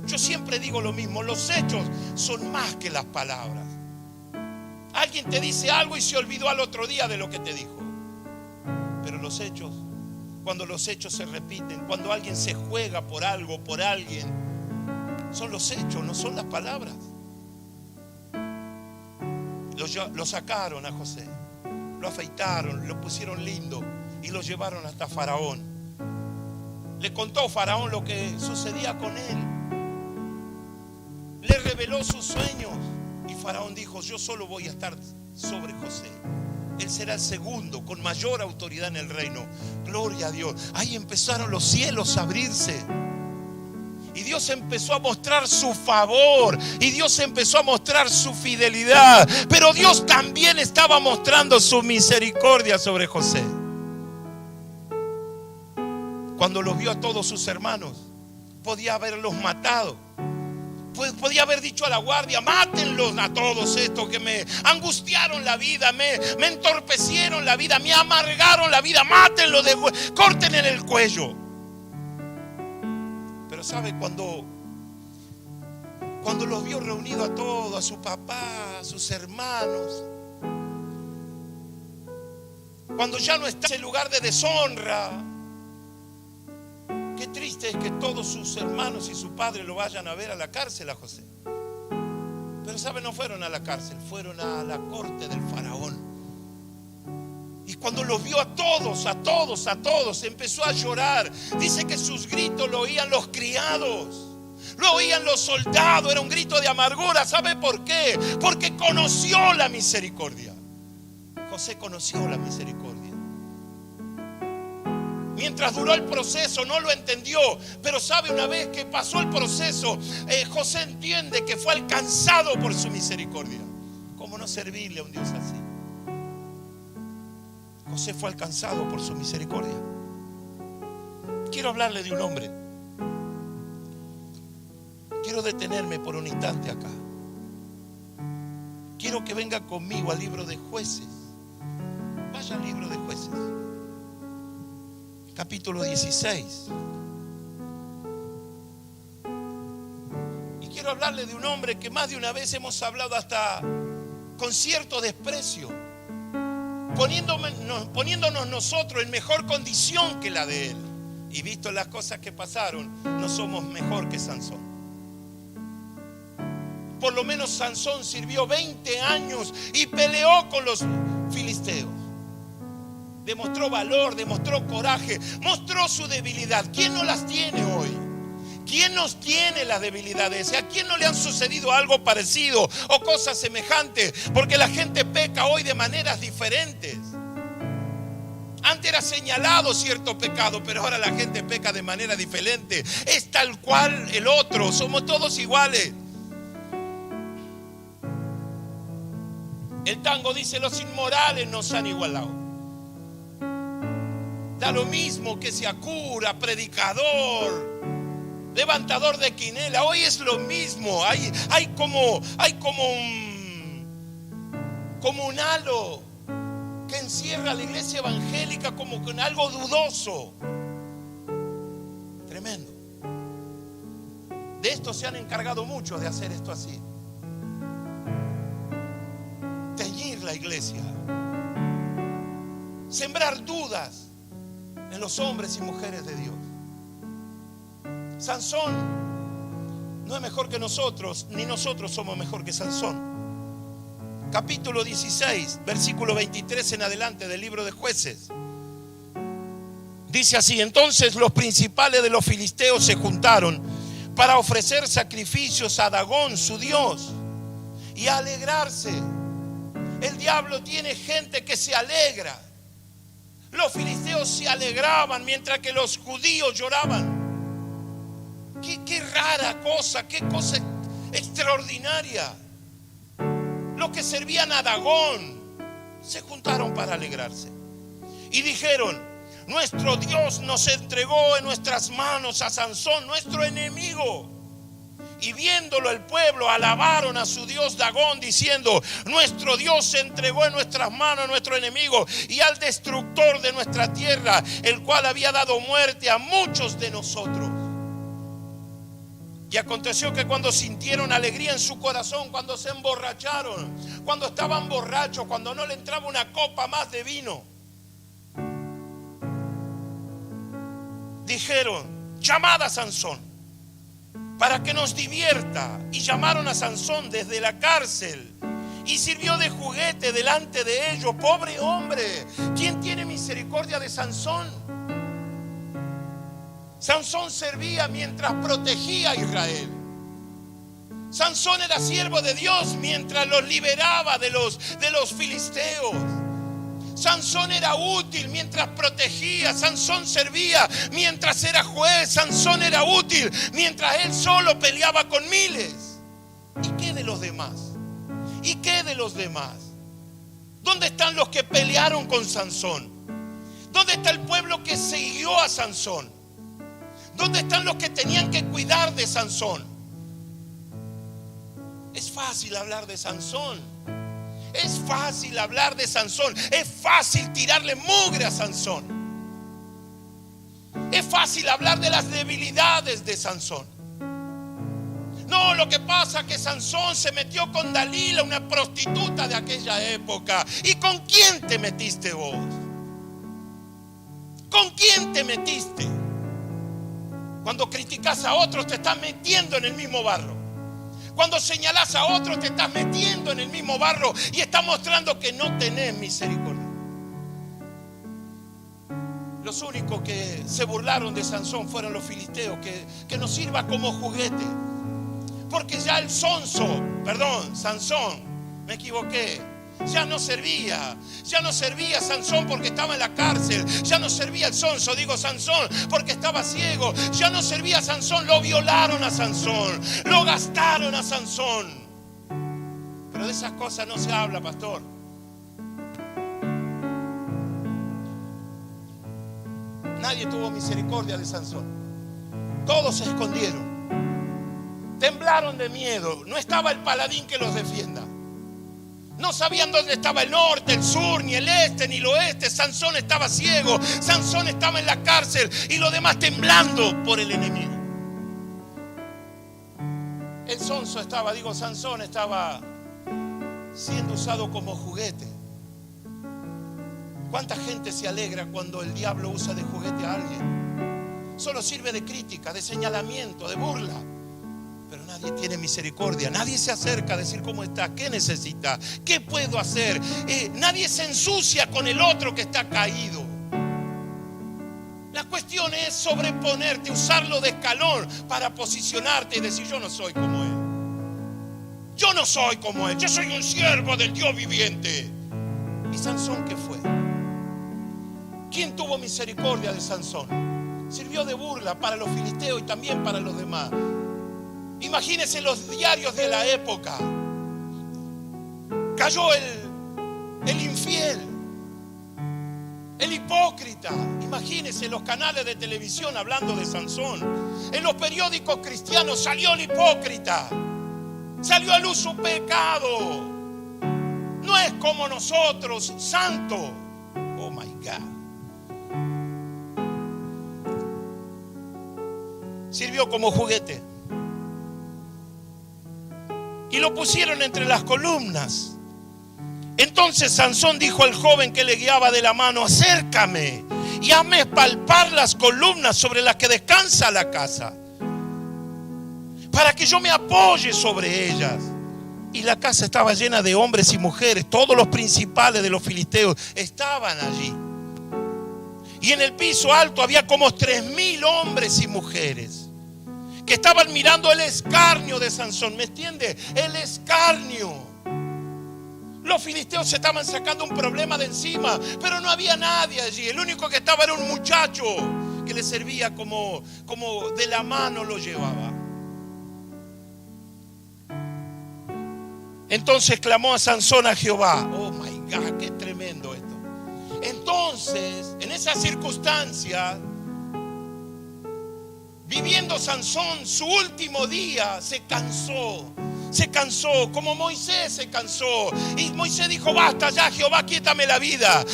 Yo siempre digo lo mismo: los hechos son más que las palabras. Alguien te dice algo y se olvidó al otro día de lo que te dijo. Pero los hechos, cuando los hechos se repiten, cuando alguien se juega por algo, por alguien, son los hechos, no son las palabras. Lo sacaron a José, lo afeitaron, lo pusieron lindo y lo llevaron hasta Faraón. Le contó Faraón lo que sucedía con él. Le reveló sus sueños. Y Faraón dijo: yo solo voy a estar sobre José. Él será el segundo con mayor autoridad en el reino. Gloria a Dios. Ahí empezaron los cielos a abrirse. Y Dios empezó a mostrar su favor. Y Dios empezó a mostrar su fidelidad. Pero Dios también estaba mostrando su misericordia sobre José. Cuando los vio a todos sus hermanos, podía haberlos matado. Podía haber dicho a la guardia: mátenlos a todos estos que me angustiaron la vida, me entorpecieron la vida, me amargaron la vida, mátenlos, corten en el cuello. Pero ¿sabe? Cuando los vio reunidos a todos, a su papá, a sus hermanos, cuando ya no está en ese lugar de deshonra, qué triste es que todos sus hermanos y su padre lo vayan a ver a la cárcel a José. Pero ¿sabe? No fueron a la cárcel, fueron a la corte del faraón. Y cuando los vio a todos, empezó a llorar. Dice que sus gritos lo oían los criados, lo oían los soldados. Era un grito de amargura. ¿Sabe por qué? Porque conoció la misericordia. José conoció la misericordia. Mientras duró el proceso no lo entendió, pero sabe, una vez que pasó el proceso, José entiende que fue alcanzado por su misericordia. ¿Cómo no servirle a un Dios así? José fue alcanzado por su misericordia. Quiero hablarle de un hombre. Quiero detenerme por un instante acá. Quiero que venga conmigo al libro de Jueces. Vaya al libro de Jueces, capítulo 16. Y quiero hablarle de un hombre que más de una vez hemos hablado hasta con cierto desprecio, poniéndonos nosotros en mejor condición que la de él. Y visto las cosas que pasaron, no somos mejor que Sansón. Por lo menos Sansón sirvió 20 años y peleó con los filisteos. Demostró valor, demostró coraje, mostró su debilidad. ¿Quién no las tiene hoy? ¿Quién nos tiene las debilidades? ¿A quién no le han sucedido algo parecido o cosas semejantes? Porque la gente peca hoy de maneras diferentes. Antes era señalado cierto pecado, pero ahora la gente peca de manera diferente. Es tal cual el otro, somos todos iguales. El tango dice: los inmorales nos han igualado. Da lo mismo que sea cura, predicador, levantador de quinela. Hoy es lo mismo. Hay como un halo que encierra a la iglesia evangélica como con algo dudoso. Tremendo. De esto se han encargado muchos, de hacer esto así. Teñir la iglesia. Sembrar dudas en los hombres y mujeres de Dios. Sansón no es mejor que nosotros, ni nosotros somos mejor que Sansón. Capítulo 16, versículo 23 en adelante del libro de Jueces. Dice así: entonces los principales de los filisteos se juntaron para ofrecer sacrificios a Dagón, su dios, y a alegrarse. El diablo tiene gente que se alegra. Los filisteos se alegraban mientras que los judíos lloraban. Qué rara cosa, qué cosa extraordinaria. Los que servían a Dagón se juntaron para alegrarse y dijeron: nuestro Dios nos entregó en nuestras manos a Sansón, nuestro enemigo. Y viéndolo el pueblo, alabaron a su Dios Dagón, diciendo: nuestro Dios se entregó en nuestras manos a nuestro enemigo y al destructor de nuestra tierra, el cual había dado muerte a muchos de nosotros. Y aconteció que cuando sintieron alegría en su corazón, cuando se emborracharon, cuando estaban borrachos, cuando no le entraba una copa más de vino, dijeron: llamad a Sansón para que nos divierta. Y llamaron a Sansón desde la cárcel y sirvió de juguete delante de ellos. Pobre hombre, ¿quién tiene misericordia de Sansón? Sansón servía mientras protegía a Israel. Sansón era siervo de Dios mientras los liberaba de los filisteos. Sansón era útil mientras protegía. Sansón servía mientras era juez. Sansón era útil mientras él solo peleaba con miles. ¿Y qué de los demás? ¿Y qué de los demás? ¿Dónde están los que pelearon con Sansón? ¿Dónde está el pueblo que siguió a Sansón? ¿Dónde están los que tenían que cuidar de Sansón? Es fácil hablar de Sansón. Es fácil hablar de Sansón. Es fácil tirarle mugre a Sansón. Es fácil hablar de las debilidades de Sansón. No, lo que pasa es que Sansón se metió con Dalila, una prostituta de aquella época. ¿Y con quién te metiste vos? ¿Con quién te metiste? Cuando criticas a otros te estás metiendo en el mismo barro. Cuando señalás a otros te estás metiendo en el mismo barro y estás mostrando que no tenés misericordia. Los únicos que se burlaron de Sansón fueron los filisteos, que nos sirva como juguete. Porque ya el Sansón, me equivoqué, ya no servía Sansón porque estaba en la cárcel, ya no servía el Sansón porque estaba ciego, ya no servía Sansón, lo violaron a Sansón, lo gastaron a Sansón. Pero de esas cosas no se habla, pastor. Nadie tuvo misericordia de Sansón, todos se escondieron. Temblaron de miedo. No estaba el paladín que los defienda. No sabían dónde estaba el norte, el sur, ni el este, ni el oeste. Sansón estaba ciego. Sansón estaba en la cárcel y los demás temblando por el enemigo. Sansón estaba siendo usado como juguete. ¿Cuánta gente se alegra cuando el diablo usa de juguete a alguien? Solo sirve de crítica, de señalamiento, de burla. Pero nadie tiene misericordia. Nadie se acerca a decir cómo está, qué necesita, qué puedo hacer. Nadie se ensucia con el otro que está caído. La cuestión es sobreponerte, usarlo de escalón para posicionarte y decir: yo no soy como él. Yo no soy como él. Yo soy un siervo del Dios viviente. ¿Y Sansón qué fue? ¿Quién tuvo misericordia de Sansón? Sirvió de burla para los filisteos y también para los demás. Imagínense los diarios de la época. Cayó el infiel, el hipócrita. Imagínense los canales de televisión hablando de Sansón. En los periódicos cristianos salió el hipócrita. Salió a luz su pecado. No es como nosotros, santo. Oh my God. Sirvió como juguete. Y lo pusieron entre las columnas. Entonces Sansón dijo al joven que le guiaba de la mano: acércame y hazme palpar las columnas sobre las que descansa la casa, para que yo me apoye sobre ellas. Y la casa estaba llena de hombres y mujeres. Todos los principales de los filisteos estaban allí. Y en el piso alto había como 3,000 hombres y mujeres que estaban mirando el escarnio de Sansón. ¿Me entiende? El escarnio. Los filisteos se estaban sacando un problema de encima, pero no había nadie allí. El único que estaba era un muchacho que le servía como de la mano lo llevaba. Entonces clamó a Sansón a Jehová. Oh my God, qué tremendo esto. Entonces, en esa circunstancia, viviendo Sansón su último día, se cansó, como Moisés se cansó. Y Moisés dijo: basta ya, Jehová, quítame la vida.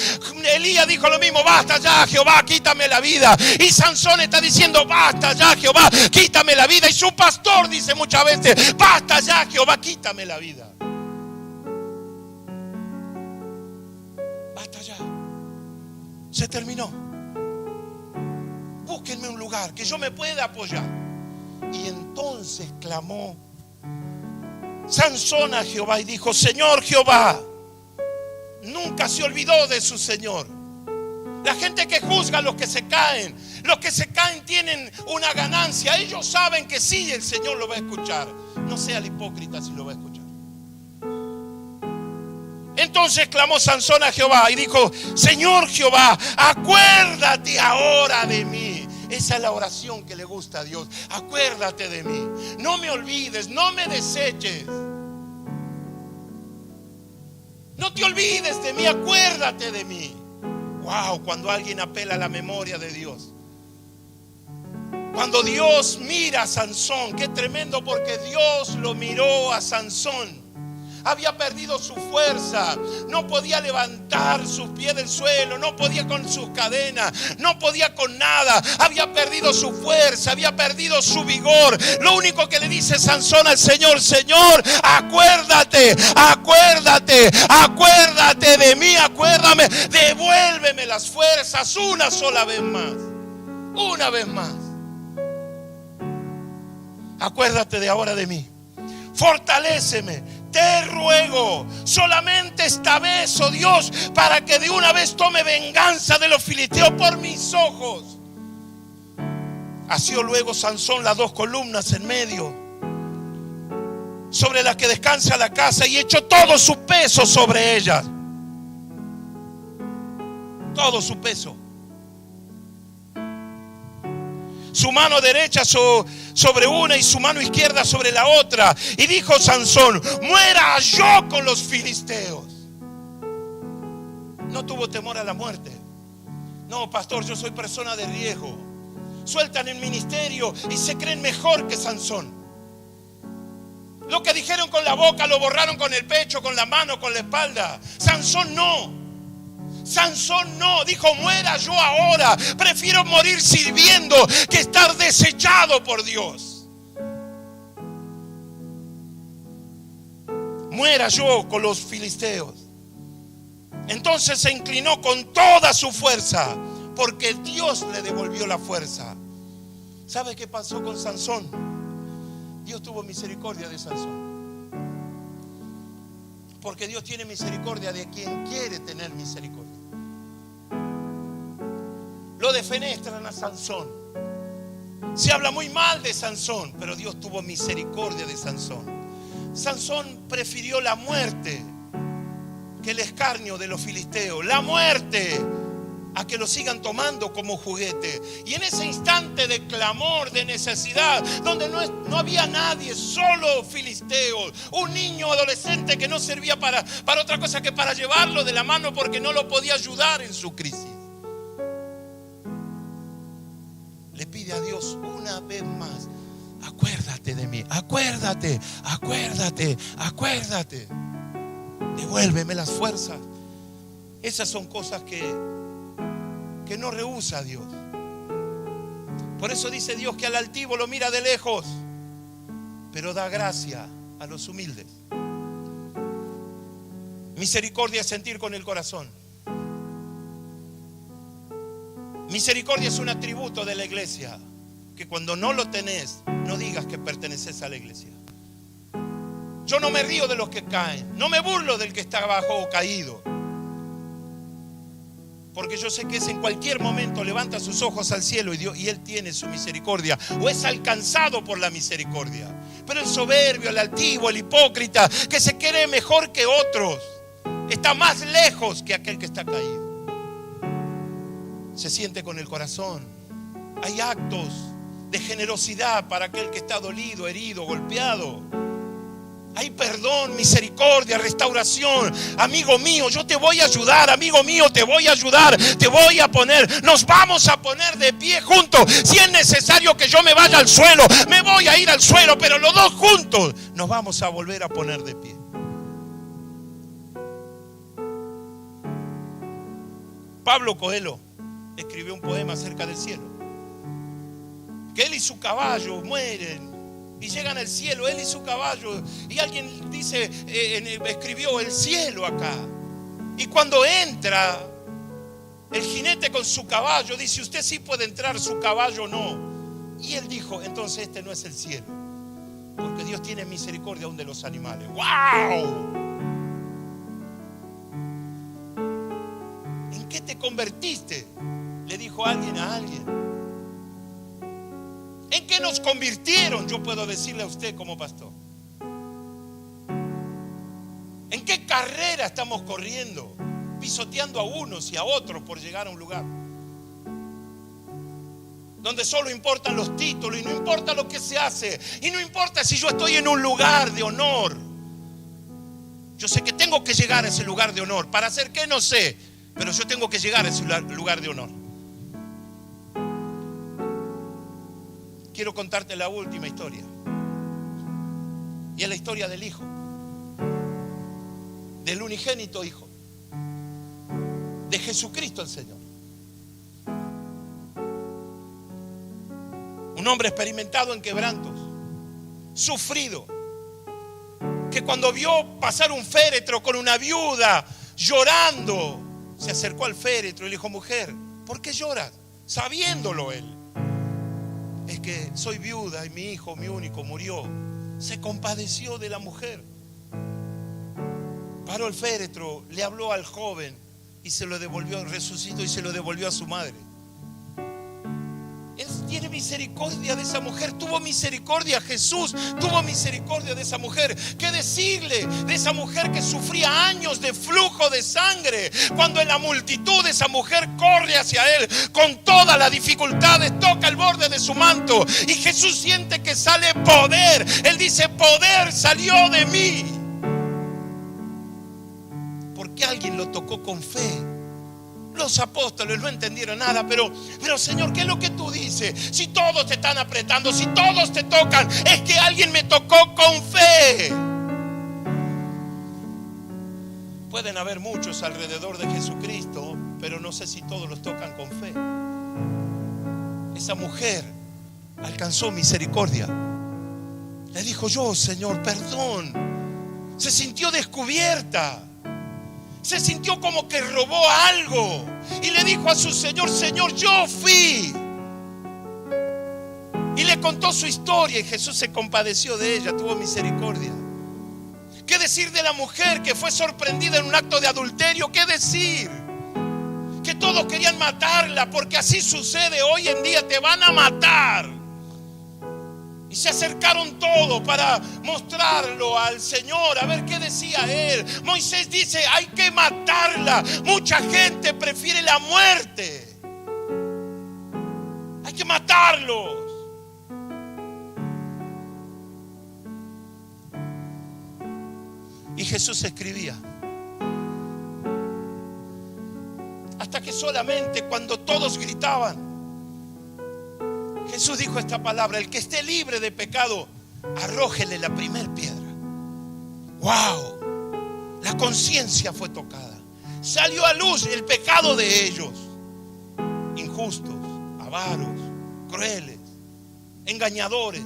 Elías dijo lo mismo: basta ya, Jehová, quítame la vida. Y Sansón está diciendo: basta ya, Jehová, quítame la vida. Y su pastor dice muchas veces: basta ya, Jehová, quítame la vida. Basta ya. Se terminó. Búsquenme un lugar que yo me pueda apoyar. Y entonces clamó Sansón a Jehová y dijo: Señor Jehová. Nunca se olvidó de su Señor. La gente que juzga a los que se caen tienen una ganancia. Ellos saben que sí, el Señor lo va a escuchar. No sea el hipócrita si lo va a escuchar. Entonces clamó Sansón a Jehová y dijo: Señor Jehová, acuérdate ahora de mí. Esa es la oración que le gusta a Dios. Acuérdate de mí. No me olvides, no me deseches. No te olvides de mí, acuérdate de mí. Wow, cuando alguien apela a la memoria de Dios. Cuando Dios mira a Sansón, qué tremendo, porque Dios lo miró a Sansón. Había perdido su fuerza, no podía levantar sus pies del suelo, no podía con sus cadenas, no podía con nada. Había perdido su fuerza, había perdido su vigor. Lo único que le dice Sansón al Señor: Señor, acuérdate, acuérdate, acuérdate de mí, acuérdame, devuélveme las fuerzas una sola vez más, una vez más. Acuérdate de ahora de mí, fortaléceme. Te ruego solamente esta vez, oh Dios, para que de una vez tome venganza de los filisteos por mis ojos. Asió luego Sansón las 2 columnas en medio, sobre las que descansa la casa, y echó todo su peso sobre ellas. Todo su peso. Su mano derecha sobre una y su mano izquierda sobre la otra. Y dijo Sansón: muera yo con los filisteos. No tuvo temor a la muerte. No, pastor, yo soy persona de riesgo. Sueltan el ministerio y se creen mejor que Sansón. Lo que dijeron con la boca lo borraron con el pecho, con la mano, con la espalda. Sansón no. Sansón no, dijo: muera yo ahora, prefiero morir sirviendo que estar desechado por Dios. Muera yo con los filisteos. Entonces se inclinó con toda su fuerza, porque Dios le devolvió la fuerza. ¿Sabe qué pasó con Sansón? Dios tuvo misericordia de Sansón. Porque Dios tiene misericordia de quien quiere tener misericordia. Lo defenestran a Sansón. Se habla muy mal de Sansón, pero Dios tuvo misericordia de Sansón. Sansón prefirió la muerte que el escarnio de los filisteos. La muerte a que lo sigan tomando como juguete. Y en ese instante de clamor, de necesidad, donde no había nadie, solo filisteos, un niño adolescente que no servía para otra cosa que para llevarlo de la mano, porque no lo podía ayudar en su crisis, le pide a Dios una vez más: acuérdate de mí, acuérdate, acuérdate, acuérdate, devuélveme las fuerzas. Esas son cosas que no rehúsa a Dios. Por eso dice Dios que al altivo lo mira de lejos, pero da gracia a los humildes. Misericordia es sentir con el corazón. Misericordia es un atributo de la iglesia, que cuando no lo tenés, no digas que perteneces a la iglesia. Yo no me río de los que caen, no me burlo del que está abajo o caído, porque yo sé que en cualquier momento levanta sus ojos al cielo y Él tiene su misericordia, o es alcanzado por la misericordia. Pero el soberbio, el altivo, el hipócrita, que se cree mejor que otros, está más lejos que aquel que está caído. Se siente con el corazón. Hay actos de generosidad para aquel que está dolido, herido, golpeado. Hay perdón, misericordia, restauración. Amigo mío, yo te voy a ayudar. Amigo mío, te voy a ayudar. Te voy a poner. Nos vamos a poner de pie juntos. Si es necesario que yo me vaya al suelo, me voy a ir al suelo. Pero los dos juntos nos vamos a volver a poner de pie. Pablo Coelho escribió un poema acerca del cielo. Que él y su caballo mueren y llegan al cielo, él y su caballo. Y alguien dice, escribió el cielo acá. Y cuando entra el jinete con su caballo, dice: usted sí puede entrar, su caballo no. Y él dijo: entonces este no es el cielo, porque Dios tiene misericordia aún de los animales. ¡Wow! ¿En qué te convertiste?, le dijo alguien a alguien. ¿En qué nos convirtieron? Yo puedo decirle a usted como pastor. ¿En qué carrera estamos corriendo? Pisoteando a unos y a otros por llegar a un lugar donde solo importan los títulos y no importa lo que se hace, y no importa si yo estoy en un lugar de honor. Yo sé que tengo que llegar a ese lugar de honor. ¿Para hacer qué? No sé, pero yo tengo que llegar a ese lugar de honor. quiero contarte la última historia. Y es la historia del hijo, del unigénito hijo, de Jesucristo el Señor. Un hombre experimentado en quebrantos, sufrido, que cuando vio pasar un féretro con una viuda llorando, se acercó al féretro y le dijo: mujer, ¿por qué lloras? Sabiéndolo él. Es que soy viuda y mi hijo, mi único, murió. Se compadeció de la mujer. Paró el féretro, le habló al joven y se lo devolvió, resucitó y se lo devolvió a su madre. Él tiene misericordia de esa mujer. Tuvo misericordia, Jesús tuvo misericordia de esa mujer. ¿Qué decirle de esa mujer que sufría años de flujo de sangre? Cuando en la multitud esa mujer corre hacia él con todas las dificultades, toca el borde de su manto y Jesús siente que sale poder. Él dice: poder salió de mí, porque alguien lo tocó con fe. Los apóstoles no entendieron nada, pero Señor, ¿qué es lo que tú dices? Si todos te están apretando, si todos te tocan, es que alguien me tocó con fe. Pueden haber muchos alrededor de Jesucristo, pero no sé si todos los tocan con fe. Esa mujer alcanzó misericordia. Le dijo: yo, Señor, perdón. Se sintió descubierta. Se sintió como que robó algo y le dijo a su Señor: Señor, yo fui. Y le contó su historia y Jesús se compadeció de ella, tuvo misericordia. ¿Qué decir de la mujer que fue sorprendida en un acto de adulterio? ¿Qué decir? Que todos querían matarla, porque así sucede hoy en día, te van a matar. Y se acercaron todos para mostrarlo al Señor, a ver qué decía él. Moisés dice: hay que matarla. Mucha gente prefiere la muerte. Hay que matarlos. Y Jesús escribía. Hasta que solamente cuando todos gritaban, Jesús dijo esta palabra: el que esté libre de pecado, arrójele la primer piedra. ¡Wow! La conciencia fue tocada. Salió a luz el pecado de ellos. Injustos, avaros, crueles, engañadores.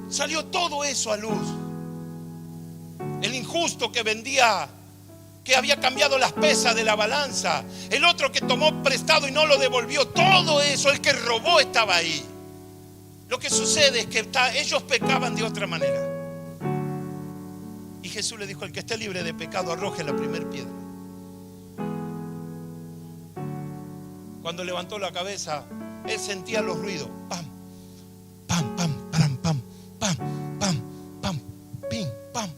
Salió todo eso a luz. El injusto que vendía, que había cambiado las pesas de la balanza, el otro que tomó prestado y no lo devolvió, todo eso, el que robó estaba ahí. Lo que sucede es que ellos pecaban de otra manera. Y Jesús le dijo: el que esté libre de pecado, arroje la primera piedra. Cuando levantó la cabeza, él sentía los ruidos: pam, pam, pam, pam, pam, pam, pam, pam, pim, pam.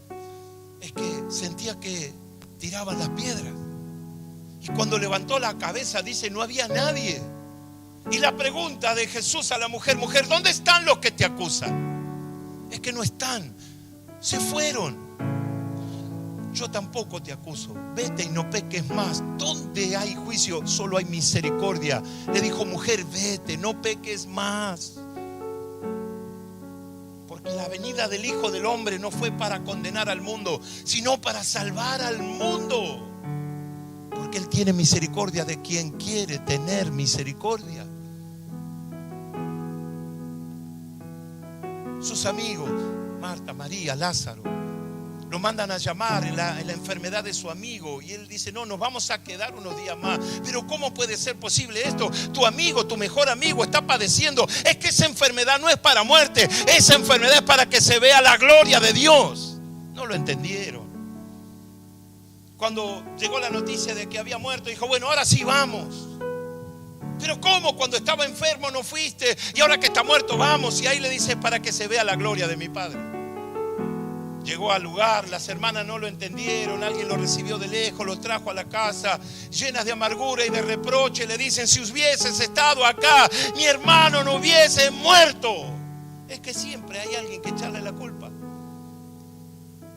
Es que sentía que tiraban las piedras. Y cuando levantó la cabeza, dice: no había nadie. Y la pregunta de Jesús a la mujer: mujer, ¿dónde están los que te acusan? Es que no están, se fueron. Yo tampoco te acuso, vete y no peques más. ¿Dónde hay juicio? Solo hay misericordia. Le dijo: mujer, vete, no peques más. Porque la venida del Hijo del Hombre no fue para condenar al mundo, sino para salvar al mundo. Porque Él tiene misericordia de quien quiere tener misericordia. Sus amigos, Marta, María, Lázaro, lo mandan a llamar en la enfermedad de su amigo. Y él dice: no, nos vamos a quedar unos días más. Pero ¿cómo puede ser posible esto? Tu amigo, tu mejor amigo está padeciendo. Es que esa enfermedad no es para muerte. Esa enfermedad es para que se vea la gloria de Dios. No lo entendieron. Cuando llegó la noticia de que había muerto, dijo: bueno, ahora sí vamos. Pero ¿cómo? Cuando estaba enfermo no fuiste y ahora que está muerto vamos. Y ahí le dice: para que se vea la gloria de mi Padre. Llegó al lugar, las hermanas no lo entendieron, alguien lo recibió de lejos, lo trajo a la casa, llenas de amargura y de reproche. Le dicen: si hubieses estado acá, mi hermano no hubiese muerto. Es que siempre hay alguien que echarle la culpa.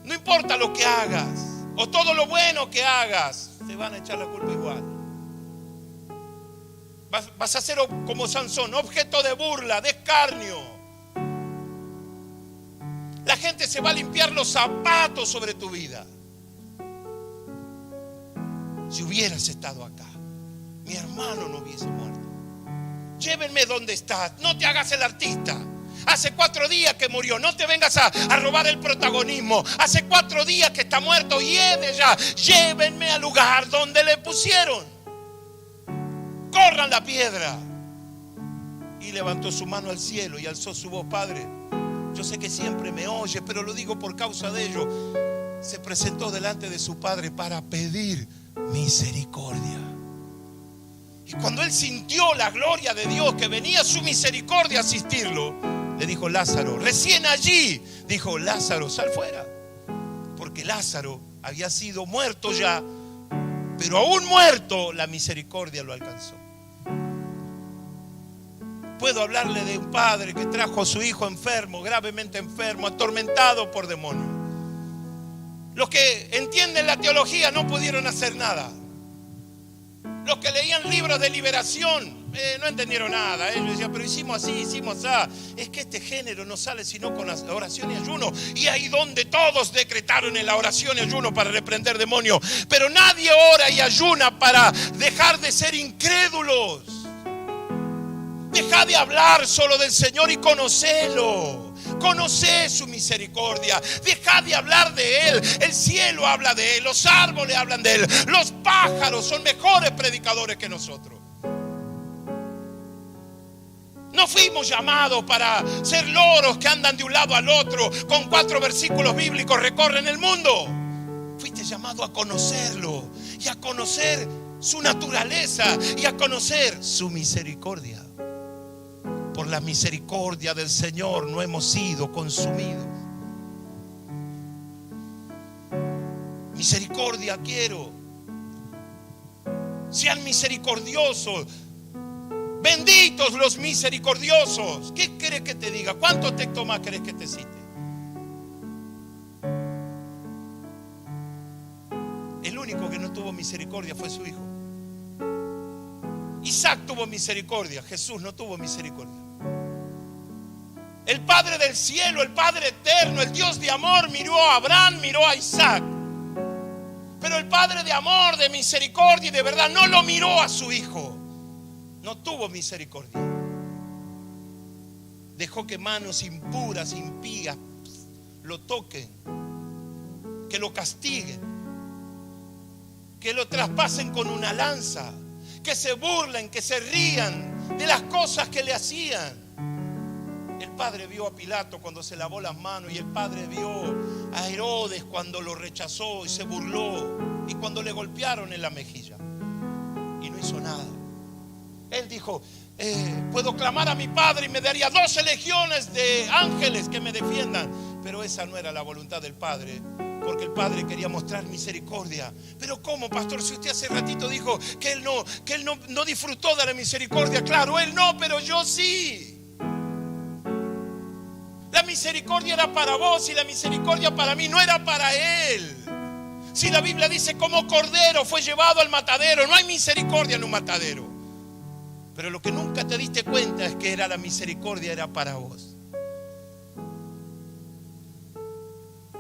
No importa lo que hagas o todo lo bueno que hagas, te van a echar la culpa igual. Vas a ser como Sansón, objeto de burla, de escarnio. La gente se va a limpiar los zapatos sobre tu vida. Si hubieras estado acá, mi hermano no hubiese muerto. Llévenme donde estás, no te hagas el artista. Hace 4 días que murió, no te vengas a robar el protagonismo. Hace 4 días que está muerto y es de ya. Llévenme al lugar donde le pusieron. Corran la piedra. Y levantó su mano al cielo y alzó su voz: Padre, yo sé que siempre me oyes, pero lo digo por causa de ello. Se presentó delante de su padre para pedir misericordia. Y cuando él sintió la gloria de Dios, que venía su misericordia a asistirlo, le dijo: Lázaro, recién allí, dijo: Lázaro, sal fuera. Porque Lázaro había sido muerto ya, pero aún muerto la misericordia lo alcanzó. Puedo hablarle de un padre que trajo a su hijo enfermo, gravemente enfermo, atormentado por demonios. Los que entienden la teología no pudieron hacer nada. Los que leían libros de liberación no entendieron nada. Ellos decían: pero hicimos así, hicimos así. Es que este género no sale sino con oración y ayuno. Y ahí donde todos decretaron en la oración y ayuno para reprender demonios. Pero nadie ora y ayuna para dejar de ser incrédulos. Deja de hablar solo del Señor y conocelo. Conoce su misericordia. Deja de hablar de Él. El cielo habla de Él. Los árboles hablan de Él. Los pájaros son mejores predicadores que nosotros. No fuimos llamados para ser loros que andan de un lado al otro con 4 versículos bíblicos recorren el mundo. Fuiste llamado a conocerlo y a conocer su naturaleza y a conocer su misericordia. Por la misericordia del Señor no hemos sido consumidos. Misericordia quiero. Sean misericordiosos. Benditos los misericordiosos. ¿Qué querés que te diga? ¿Cuántos textos más querés que te cite? El único que no tuvo misericordia fue su hijo. Isaac tuvo misericordia, Jesús no tuvo misericordia. El Padre del cielo, el Padre eterno, el Dios de amor miró a Abraham, miró a Isaac. Pero el Padre de amor, de misericordia y de verdad no lo miró a su hijo. No tuvo misericordia. Dejó que manos impuras, impías lo toquen, que lo castiguen, que lo traspasen con una lanza, que se burlen, que se rían de las cosas que le hacían. El padre vio a Pilato cuando se lavó las manos, y el padre vio a Herodes cuando lo rechazó y se burló, y cuando le golpearon en la mejilla y no hizo nada. Él dijo: puedo clamar a mi padre y me daría 12 legiones de ángeles que me defiendan. Pero esa no era la voluntad del Padre, porque el Padre quería mostrar misericordia. Pero ¿cómo, pastor? Si usted hace ratito dijo que él no disfrutó de la misericordia. Claro, él no, pero yo sí. La misericordia era para vos y la misericordia para mí no era para él. Si la Biblia dice: como cordero fue llevado al matadero, no hay misericordia en un matadero. Pero lo que nunca te diste cuenta es que la misericordia era para vos.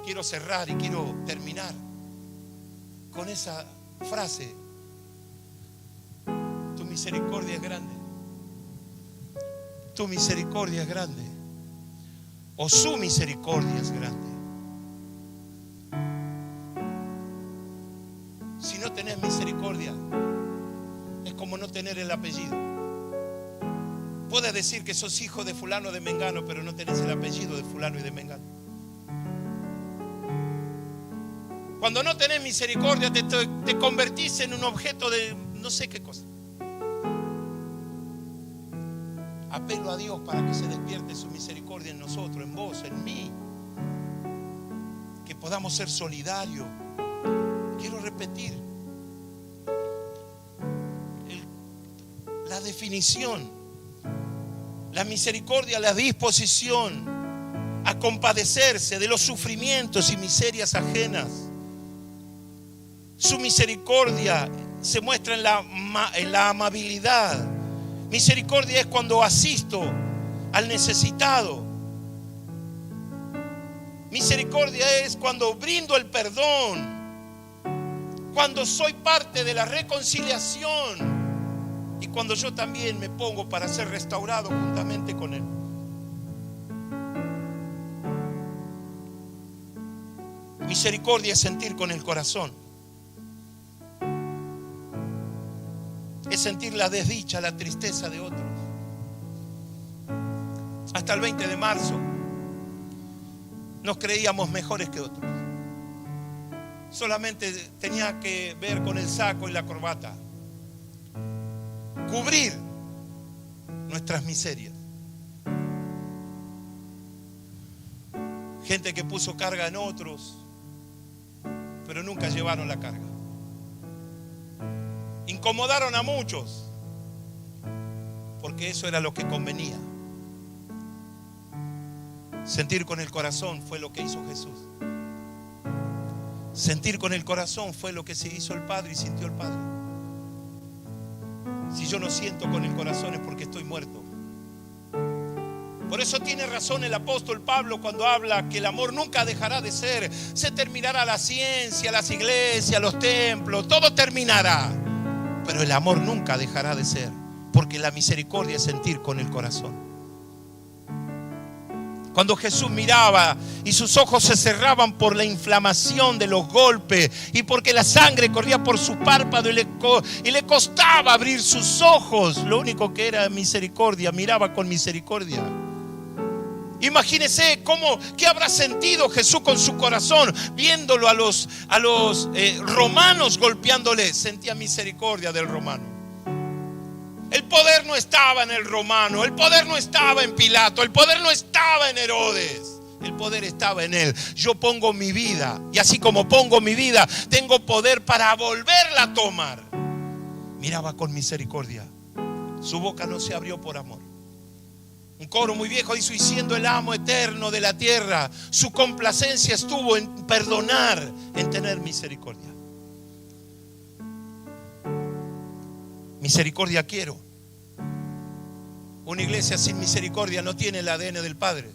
Quiero cerrar y quiero terminar con esa frase: tu misericordia es grande. Tu misericordia es grande. O su misericordia es grande. Si no tenés misericordia, es como no tener el apellido. Puedes decir que sos hijo de fulano de mengano, pero no tenés el apellido de fulano y de mengano. Cuando no tenés misericordia, te convertís en un objeto de no sé qué cosa. Apelo a Dios para que se despierte su misericordia en nosotros, en vos, en mí. Que podamos ser solidarios. Quiero repetir la definición. La misericordia, la disposición a compadecerse de los sufrimientos y miserias ajenas. Su misericordia se muestra en la amabilidad, Misericordia es cuando asisto al necesitado. Misericordia es cuando brindo el perdón, cuando soy parte de la reconciliación y cuando yo también me pongo para ser restaurado juntamente con Él. Misericordia es sentir con el corazón. Es sentir la desdicha, la tristeza de otros. Hasta el 20 de marzo nos creíamos mejores que otros. Solamente tenía que ver con el saco y la corbata. Cubrir nuestras miserias. Gente que puso carga en otros, pero nunca llevaron la carga. Incomodaron a muchos, porque eso era lo que convenía. Sentir con el corazón fue lo que hizo Jesús. Sentir con el corazón fue lo que se hizo el Padre y sintió el Padre. Si yo no siento con el corazón es porque estoy muerto. Por eso tiene razón el apóstol Pablo cuando habla que el amor nunca dejará de ser. Se terminará la ciencia, las iglesias, los templos, todo terminará. Pero el amor nunca dejará de ser, porque la misericordia es sentir con el corazón. Cuando Jesús miraba y sus ojos se cerraban por la inflamación de los golpes y porque la sangre corría por su párpado y le costaba abrir sus ojos, lo único que era misericordia, miraba con misericordia. Imagínese qué habrá sentido Jesús con su corazón viéndolo a los romanos golpeándole. Sentía misericordia del romano. El poder no estaba en el romano, el poder no estaba en Pilato, el poder no estaba en Herodes. El poder estaba en Él. Yo pongo mi vida y así como pongo mi vida, tengo poder para volverla a tomar. Miraba con misericordia. Su boca no se abrió por amor. Un coro muy viejo hizo: y siendo el amo eterno de la tierra, su complacencia estuvo en perdonar, en tener misericordia. Misericordia quiero. Una iglesia sin misericordia no tiene el ADN del Padre.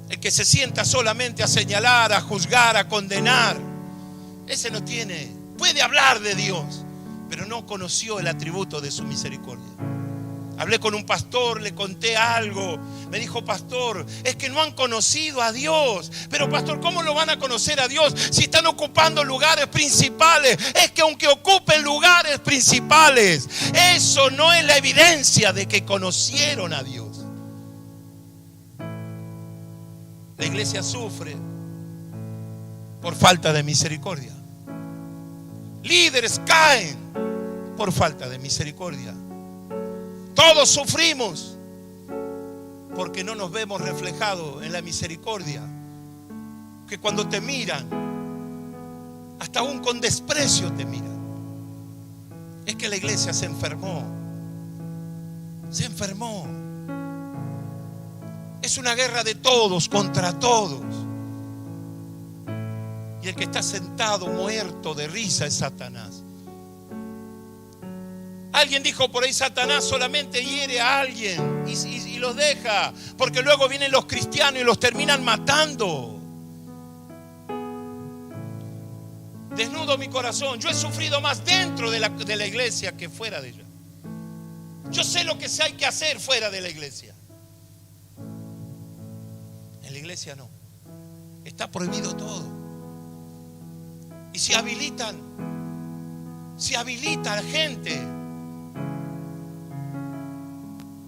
El que se sienta solamente a señalar, a juzgar, a condenar, ese no tiene, puede hablar de Dios, pero no conoció el atributo de su misericordia. Hablé con un pastor, le conté algo. Me dijo: pastor, es que no han conocido a Dios. Pero pastor, ¿cómo lo van a conocer a Dios si están ocupando lugares principales? Es que aunque ocupen lugares principales, eso no es la evidencia de que conocieron a Dios. La iglesia sufre por falta de misericordia. Líderes caen por falta de misericordia. Todos sufrimos porque no nos vemos reflejados en la misericordia. Que cuando te miran, hasta aún con desprecio te miran. Es que la iglesia se enfermó. Se enfermó. Es una guerra de todos contra todos. Y el que está sentado muerto de risa es Satanás. Alguien dijo por ahí: Satanás solamente hiere a alguien y los deja, porque luego vienen los cristianos y los terminan matando. Desnudo mi corazón. Yo he sufrido más dentro de la iglesia que fuera de ella. Yo sé lo que hay que hacer fuera de la iglesia. En la iglesia no. Está prohibido todo. Y se habilita a la gente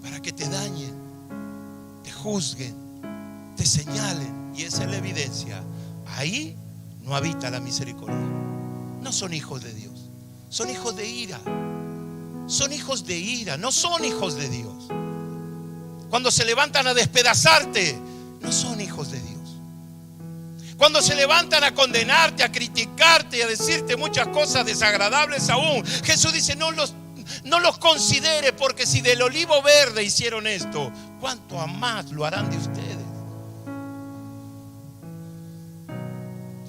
para que te dañen, te juzguen, te señalen. Y esa es la evidencia. Ahí no habita la misericordia. No son hijos de Dios, son hijos de ira. Son hijos de ira, no son hijos de Dios. Cuando se levantan a despedazarte, no son hijos de Dios. Cuando se levantan a condenarte, a criticarte y a decirte muchas cosas desagradables aún, Jesús dice: no los considere, porque si del olivo verde hicieron esto, ¿cuánto a más lo harán de ustedes?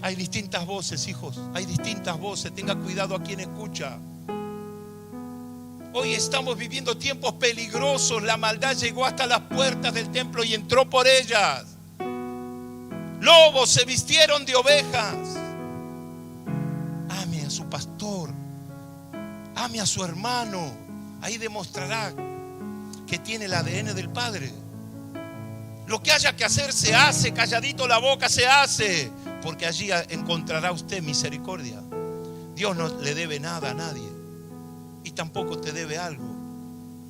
Hay distintas voces, hijos, hay distintas voces. Tenga cuidado a quien escucha. Hoy estamos viviendo tiempos peligrosos. La maldad llegó hasta las puertas del templo y entró por ellas. Lobos se vistieron de ovejas. Ame a su pastor, ame a su hermano. Ahí demostrará que tiene el ADN del Padre. Lo que haya que hacer se hace, calladito la boca se hace, porque allí encontrará usted misericordia. Dios no le debe nada a nadie y tampoco te debe algo.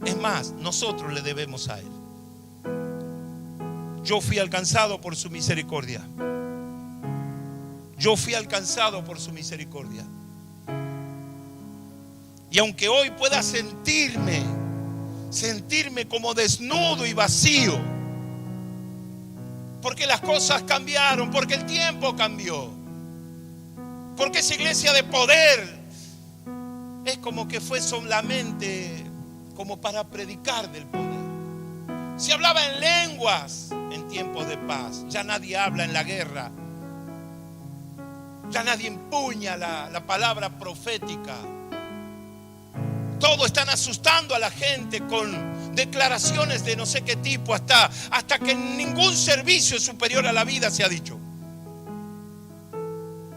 Es más, nosotros le debemos a Él. Yo fui alcanzado por su misericordia. Yo fui alcanzado por su misericordia. Y aunque hoy pueda sentirme como desnudo y vacío, porque las cosas cambiaron, porque el tiempo cambió, porque esa iglesia de poder es como que fue solamente como para predicar del poder. Se hablaba en lenguas en tiempos de paz. Ya nadie habla en la guerra. Ya nadie empuña la palabra profética. Todos están asustando a la gente con declaraciones de no sé qué tipo, hasta que ningún servicio es superior a la vida se ha dicho.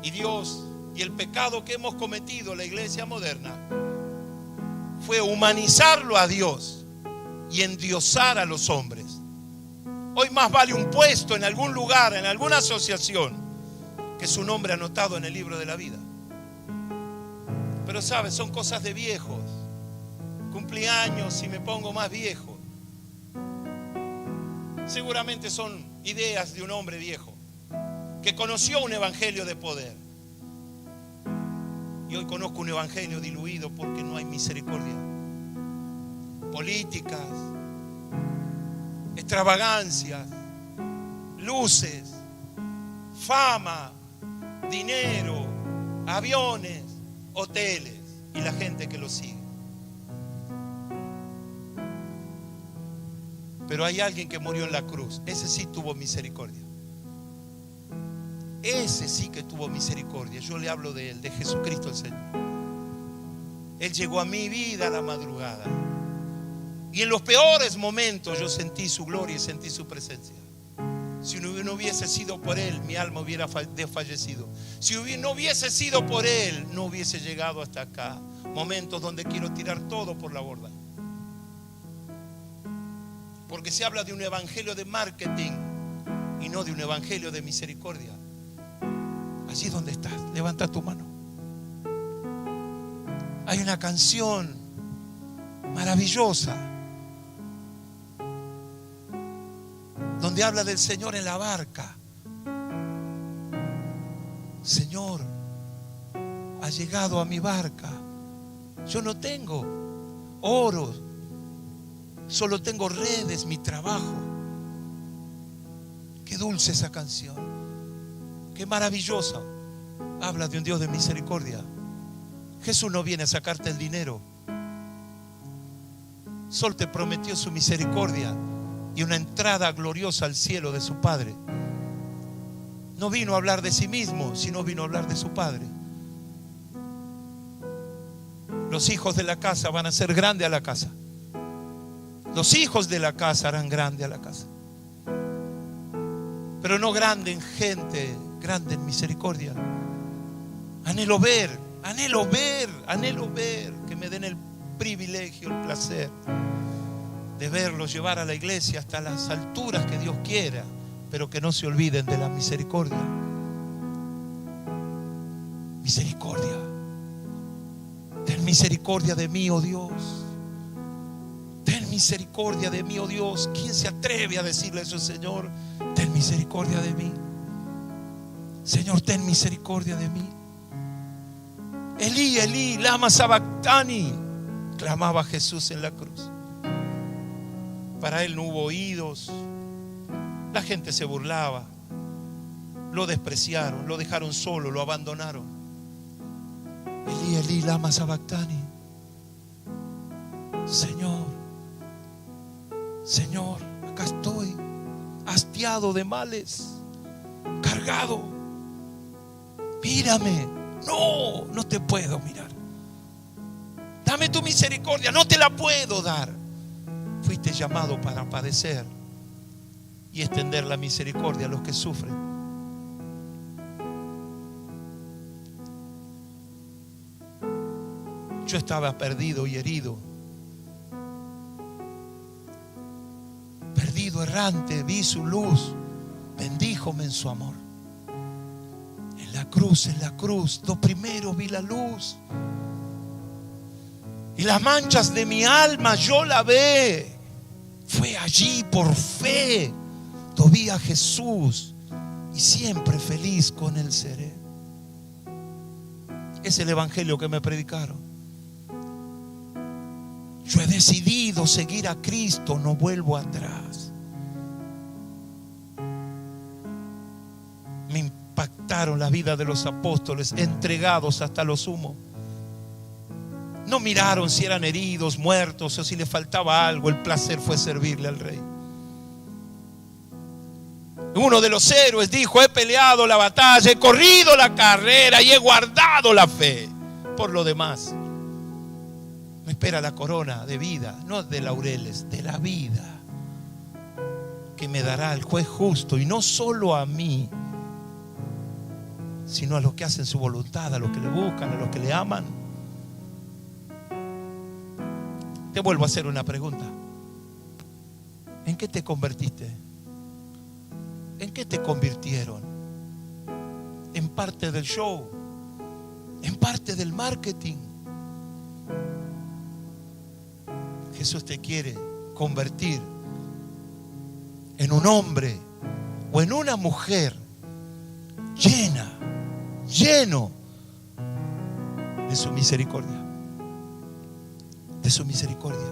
Y Dios y el pecado que hemos cometido la iglesia moderna fue humanizarlo a Dios y endiosar a los hombres. Hoy más vale un puesto en algún lugar, en alguna asociación, que su nombre anotado en el libro de la vida. Pero sabes, son cosas de viejos. Cumplí años y me pongo más viejo. Seguramente son ideas de un hombre viejo que conoció un evangelio de poder. Y hoy conozco un evangelio diluido porque no hay misericordia. Políticas, extravagancias, luces, fama, dinero, aviones, hoteles y la gente que lo sigue. Pero hay alguien que murió en la cruz. Ese sí tuvo misericordia. Ese sí que tuvo misericordia. Yo le hablo de él, de Jesucristo el Señor. Él llegó a mi vida a la madrugada. Y en los peores momentos yo sentí su gloria y sentí su presencia. Si no hubiese sido por él, mi alma hubiera desfallecido. Si no hubiese sido por él, no hubiese llegado hasta acá. Momentos donde quiero tirar todo por la borda. Porque se habla de un evangelio de marketing y no de un evangelio de misericordia. Allí donde estás, levanta tu mano. Hay una canción maravillosa donde habla del Señor en la barca. Señor, ha llegado a mi barca. Yo no tengo oro, solo tengo redes, mi trabajo. Qué dulce esa canción, qué maravillosa. Habla de un Dios de misericordia. Jesús no viene a sacarte el dinero. Solo te prometió su misericordia y una entrada gloriosa al cielo de su Padre. No vino a hablar de sí mismo, sino vino a hablar de su Padre. Los hijos de la casa van a ser grandes a la casa. Los hijos de la casa harán grande a la casa. Pero no grande en gente, grande en misericordia. Anhelo ver que me den el privilegio, el placer de verlos llevar a la iglesia hasta las alturas que Dios quiera, pero que no se olviden de la misericordia. Misericordia. Ten misericordia de mí, oh Dios. Ten misericordia de mí, oh Dios. ¿Quién se atreve a decirle eso, Señor? Ten misericordia de mí. Señor, ten misericordia de mí. Elí, Elí, lama sabactani, clamaba Jesús en la cruz. Para él no hubo oídos. La gente se burlaba, lo despreciaron, lo dejaron solo, lo abandonaron. Elí, Elí, lama sabactani. Señor, Señor, acá estoy, hastiado de males, cargado. Mírame. No te puedo mirar. Dame tu misericordia, no te la puedo dar. Fuiste llamado para padecer y extender la misericordia a los que sufren. Yo estaba perdido y herido, perdido, errante. Vi su luz, bendíjome en su amor. En la cruz, lo primero vi la luz. Y las manchas de mi alma yo lavé. Fue allí por fe. Lo vi a Jesús y siempre feliz con él seré. Es el evangelio que me predicaron. Yo he decidido seguir a Cristo, no vuelvo atrás. Me impactaron la vida de los apóstoles, entregados hasta lo sumo. No miraron si eran heridos, muertos o si les faltaba algo. El placer fue servirle al Rey. Uno de los héroes dijo: he peleado la batalla, he corrido la carrera y he guardado la fe. Por lo demás, me espera la corona de vida, no de laureles, de la vida, que me dará el juez justo, y no solo a mí, sino a los que hacen su voluntad, a los que le buscan, a los que le aman. Te vuelvo a hacer una pregunta. ¿En qué te convertiste? ¿En qué te convirtieron? ¿En parte del show? ¿En parte del marketing? Jesús te quiere convertir en un hombre o en una mujer lleno de su misericordia. De su misericordia.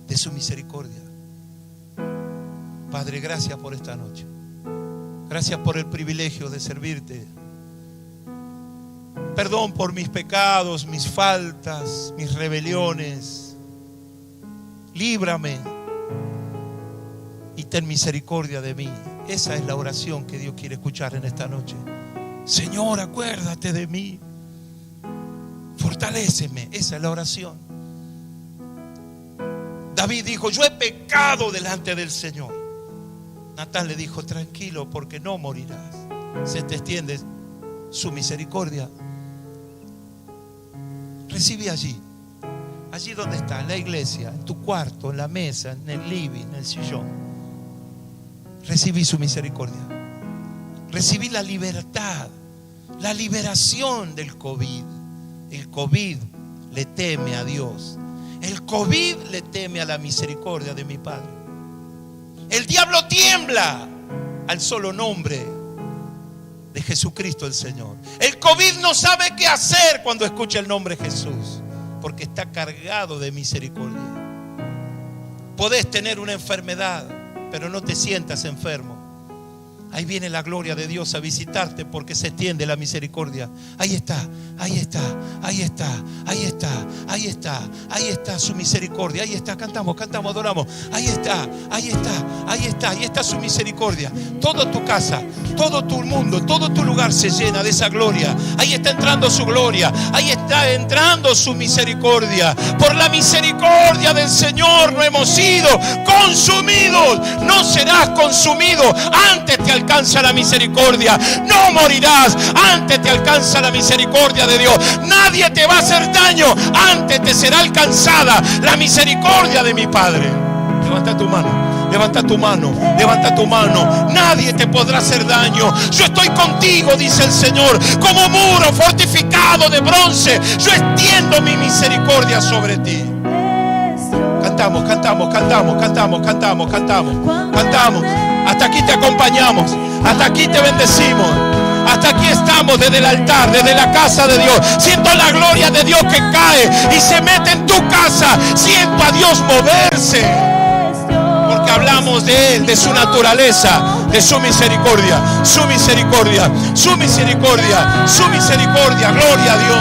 De su misericordia. Padre, gracias por esta noche. Gracias por el privilegio de servirte. Perdón por mis pecados, mis faltas, mis rebeliones. Líbrame y ten misericordia de mí. Esa es la oración que Dios quiere escuchar en esta noche. Señor, acuérdate de mí. Fortaléceme. Esa es la oración. David dijo: yo he pecado delante del Señor. Natán le dijo: tranquilo, porque no morirás. Se te extiende su misericordia. Recibí allí donde está, en la iglesia, en tu cuarto, en la mesa, en el living, en el sillón. Recibí su misericordia. Recibí la libertad, la liberación del COVID. El COVID le teme a Dios. El COVID le teme a la misericordia de mi Padre. El diablo tiembla al solo nombre de Jesucristo el Señor. El COVID no sabe qué hacer cuando escucha el nombre Jesús, porque está cargado de misericordia. Podés tener una enfermedad, pero no te sientas enfermo. Ahí viene la gloria de Dios a visitarte, porque se extiende la misericordia. Ahí está su misericordia. Ahí está, cantamos, adoramos. Ahí está su misericordia. Toda tu casa, todo tu mundo, todo tu lugar se llena de esa gloria. Ahí está entrando su gloria. Ahí está entrando su misericordia. Por la misericordia del Señor no hemos sido consumidos. No serás consumido. Antes te alcanza la misericordia. No morirás. Antes te alcanza la misericordia de Dios. Nadie te va a hacer daño. Antes te será alcanzada la misericordia de mi Padre. Levanta tu mano. Levanta tu mano, levanta tu mano. Nadie te podrá hacer daño. Yo estoy contigo, dice el Señor, como muro fortificado de bronce. Yo extiendo mi misericordia sobre ti. Cantamos. Hasta aquí te acompañamos. Hasta aquí te bendecimos. Hasta aquí estamos desde el altar, desde la casa de Dios. Siento la gloria de Dios que cae y se mete en tu casa. Siento a Dios moverse. Porque hablamos de Él, de su naturaleza, de su misericordia. Su misericordia, su misericordia, su misericordia. Gloria a Dios.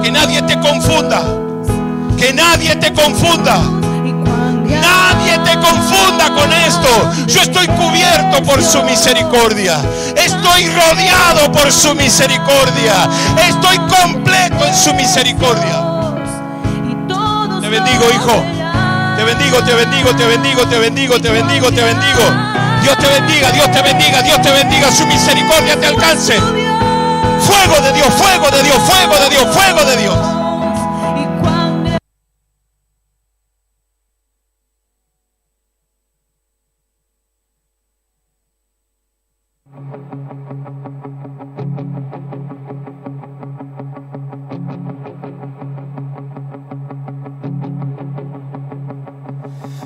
Que nadie te confunda. Que nadie te confunda. Nadie te confunda con esto. Yo estoy cubierto por su misericordia. Estoy rodeado por su misericordia. Estoy completo en su misericordia. Te bendigo, hijo. Te bendigo, te bendigo, te bendigo, te bendigo, te bendigo, te bendigo. Dios te bendiga, Dios te bendiga, Dios te bendiga. Su misericordia te alcance. Fuego de Dios, fuego de Dios, fuego de Dios, fuego de Dios.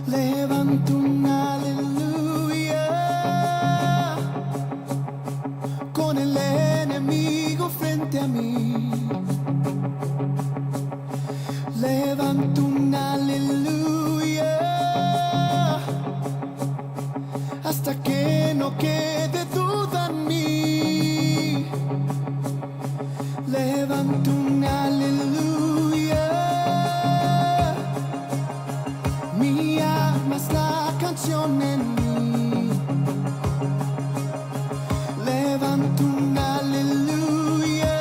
Levanto un aleluya con el enemigo frente a mí. Levanto un aleluya hasta que no quede duda en mí. Levanto un aleluya. Mi alma es la canción en mí. Levanto un aleluya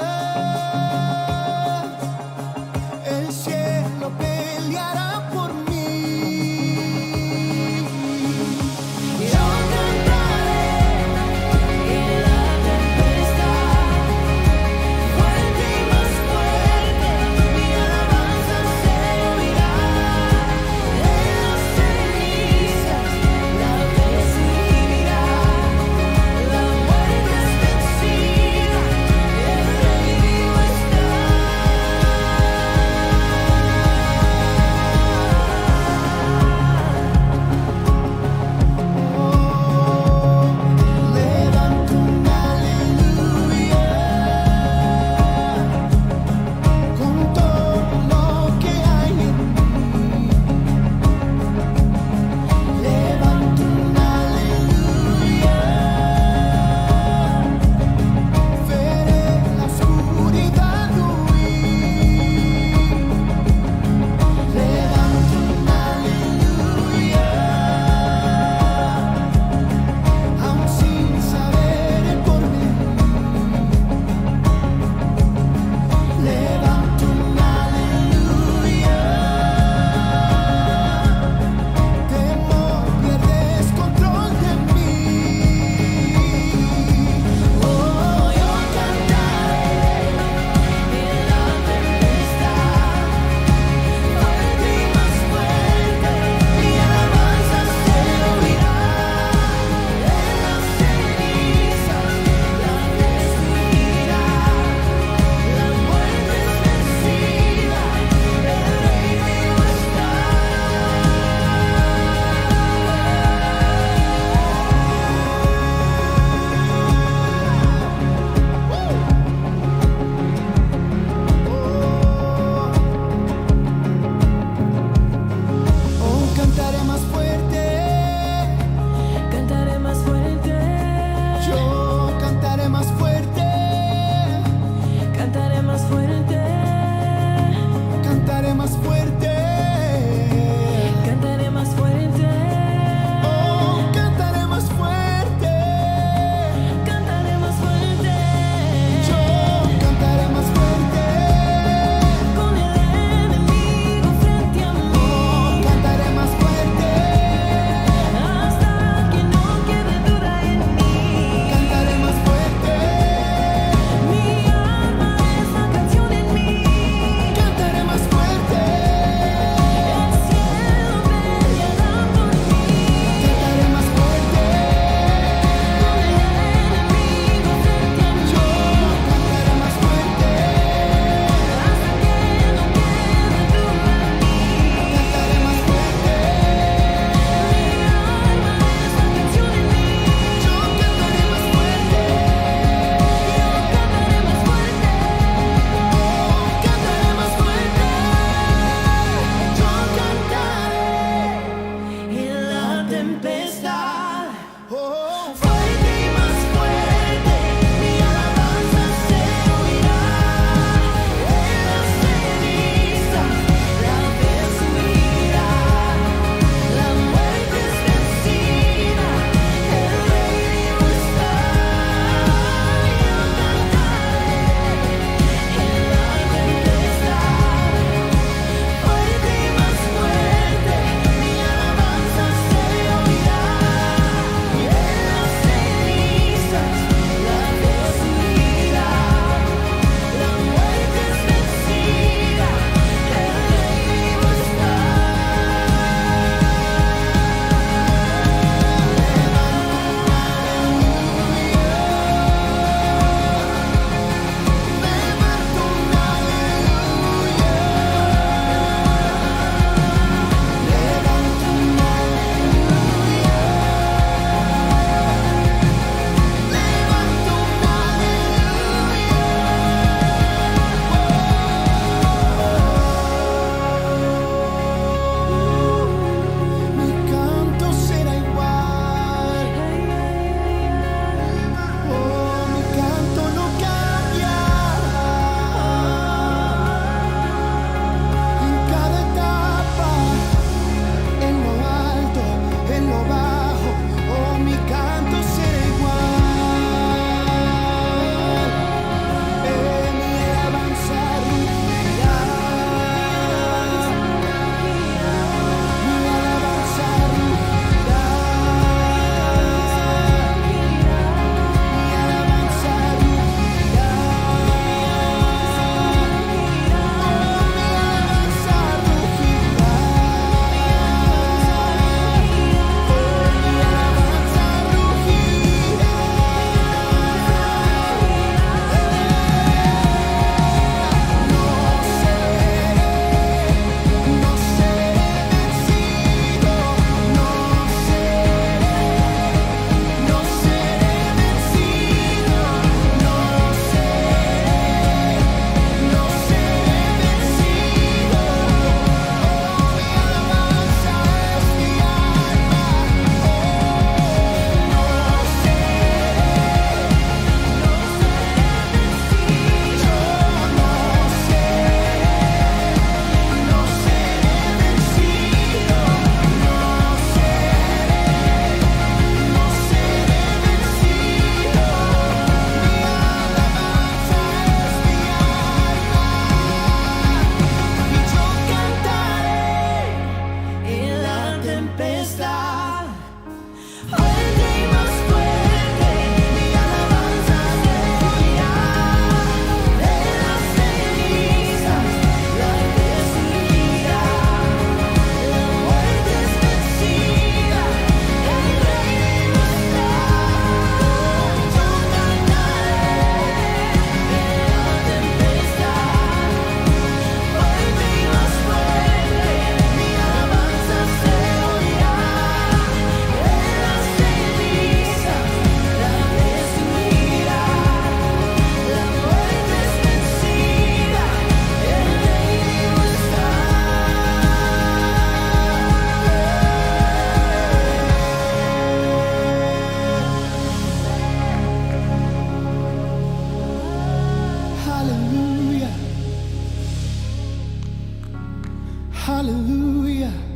hallelujah.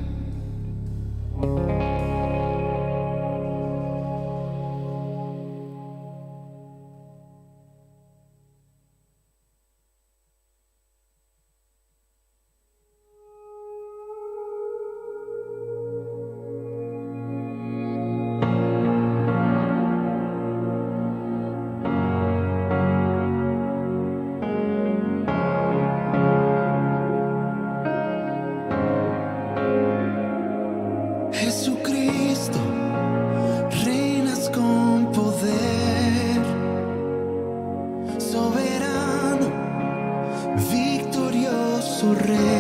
Jesucristo, reinas con poder, soberano, victorioso Rey.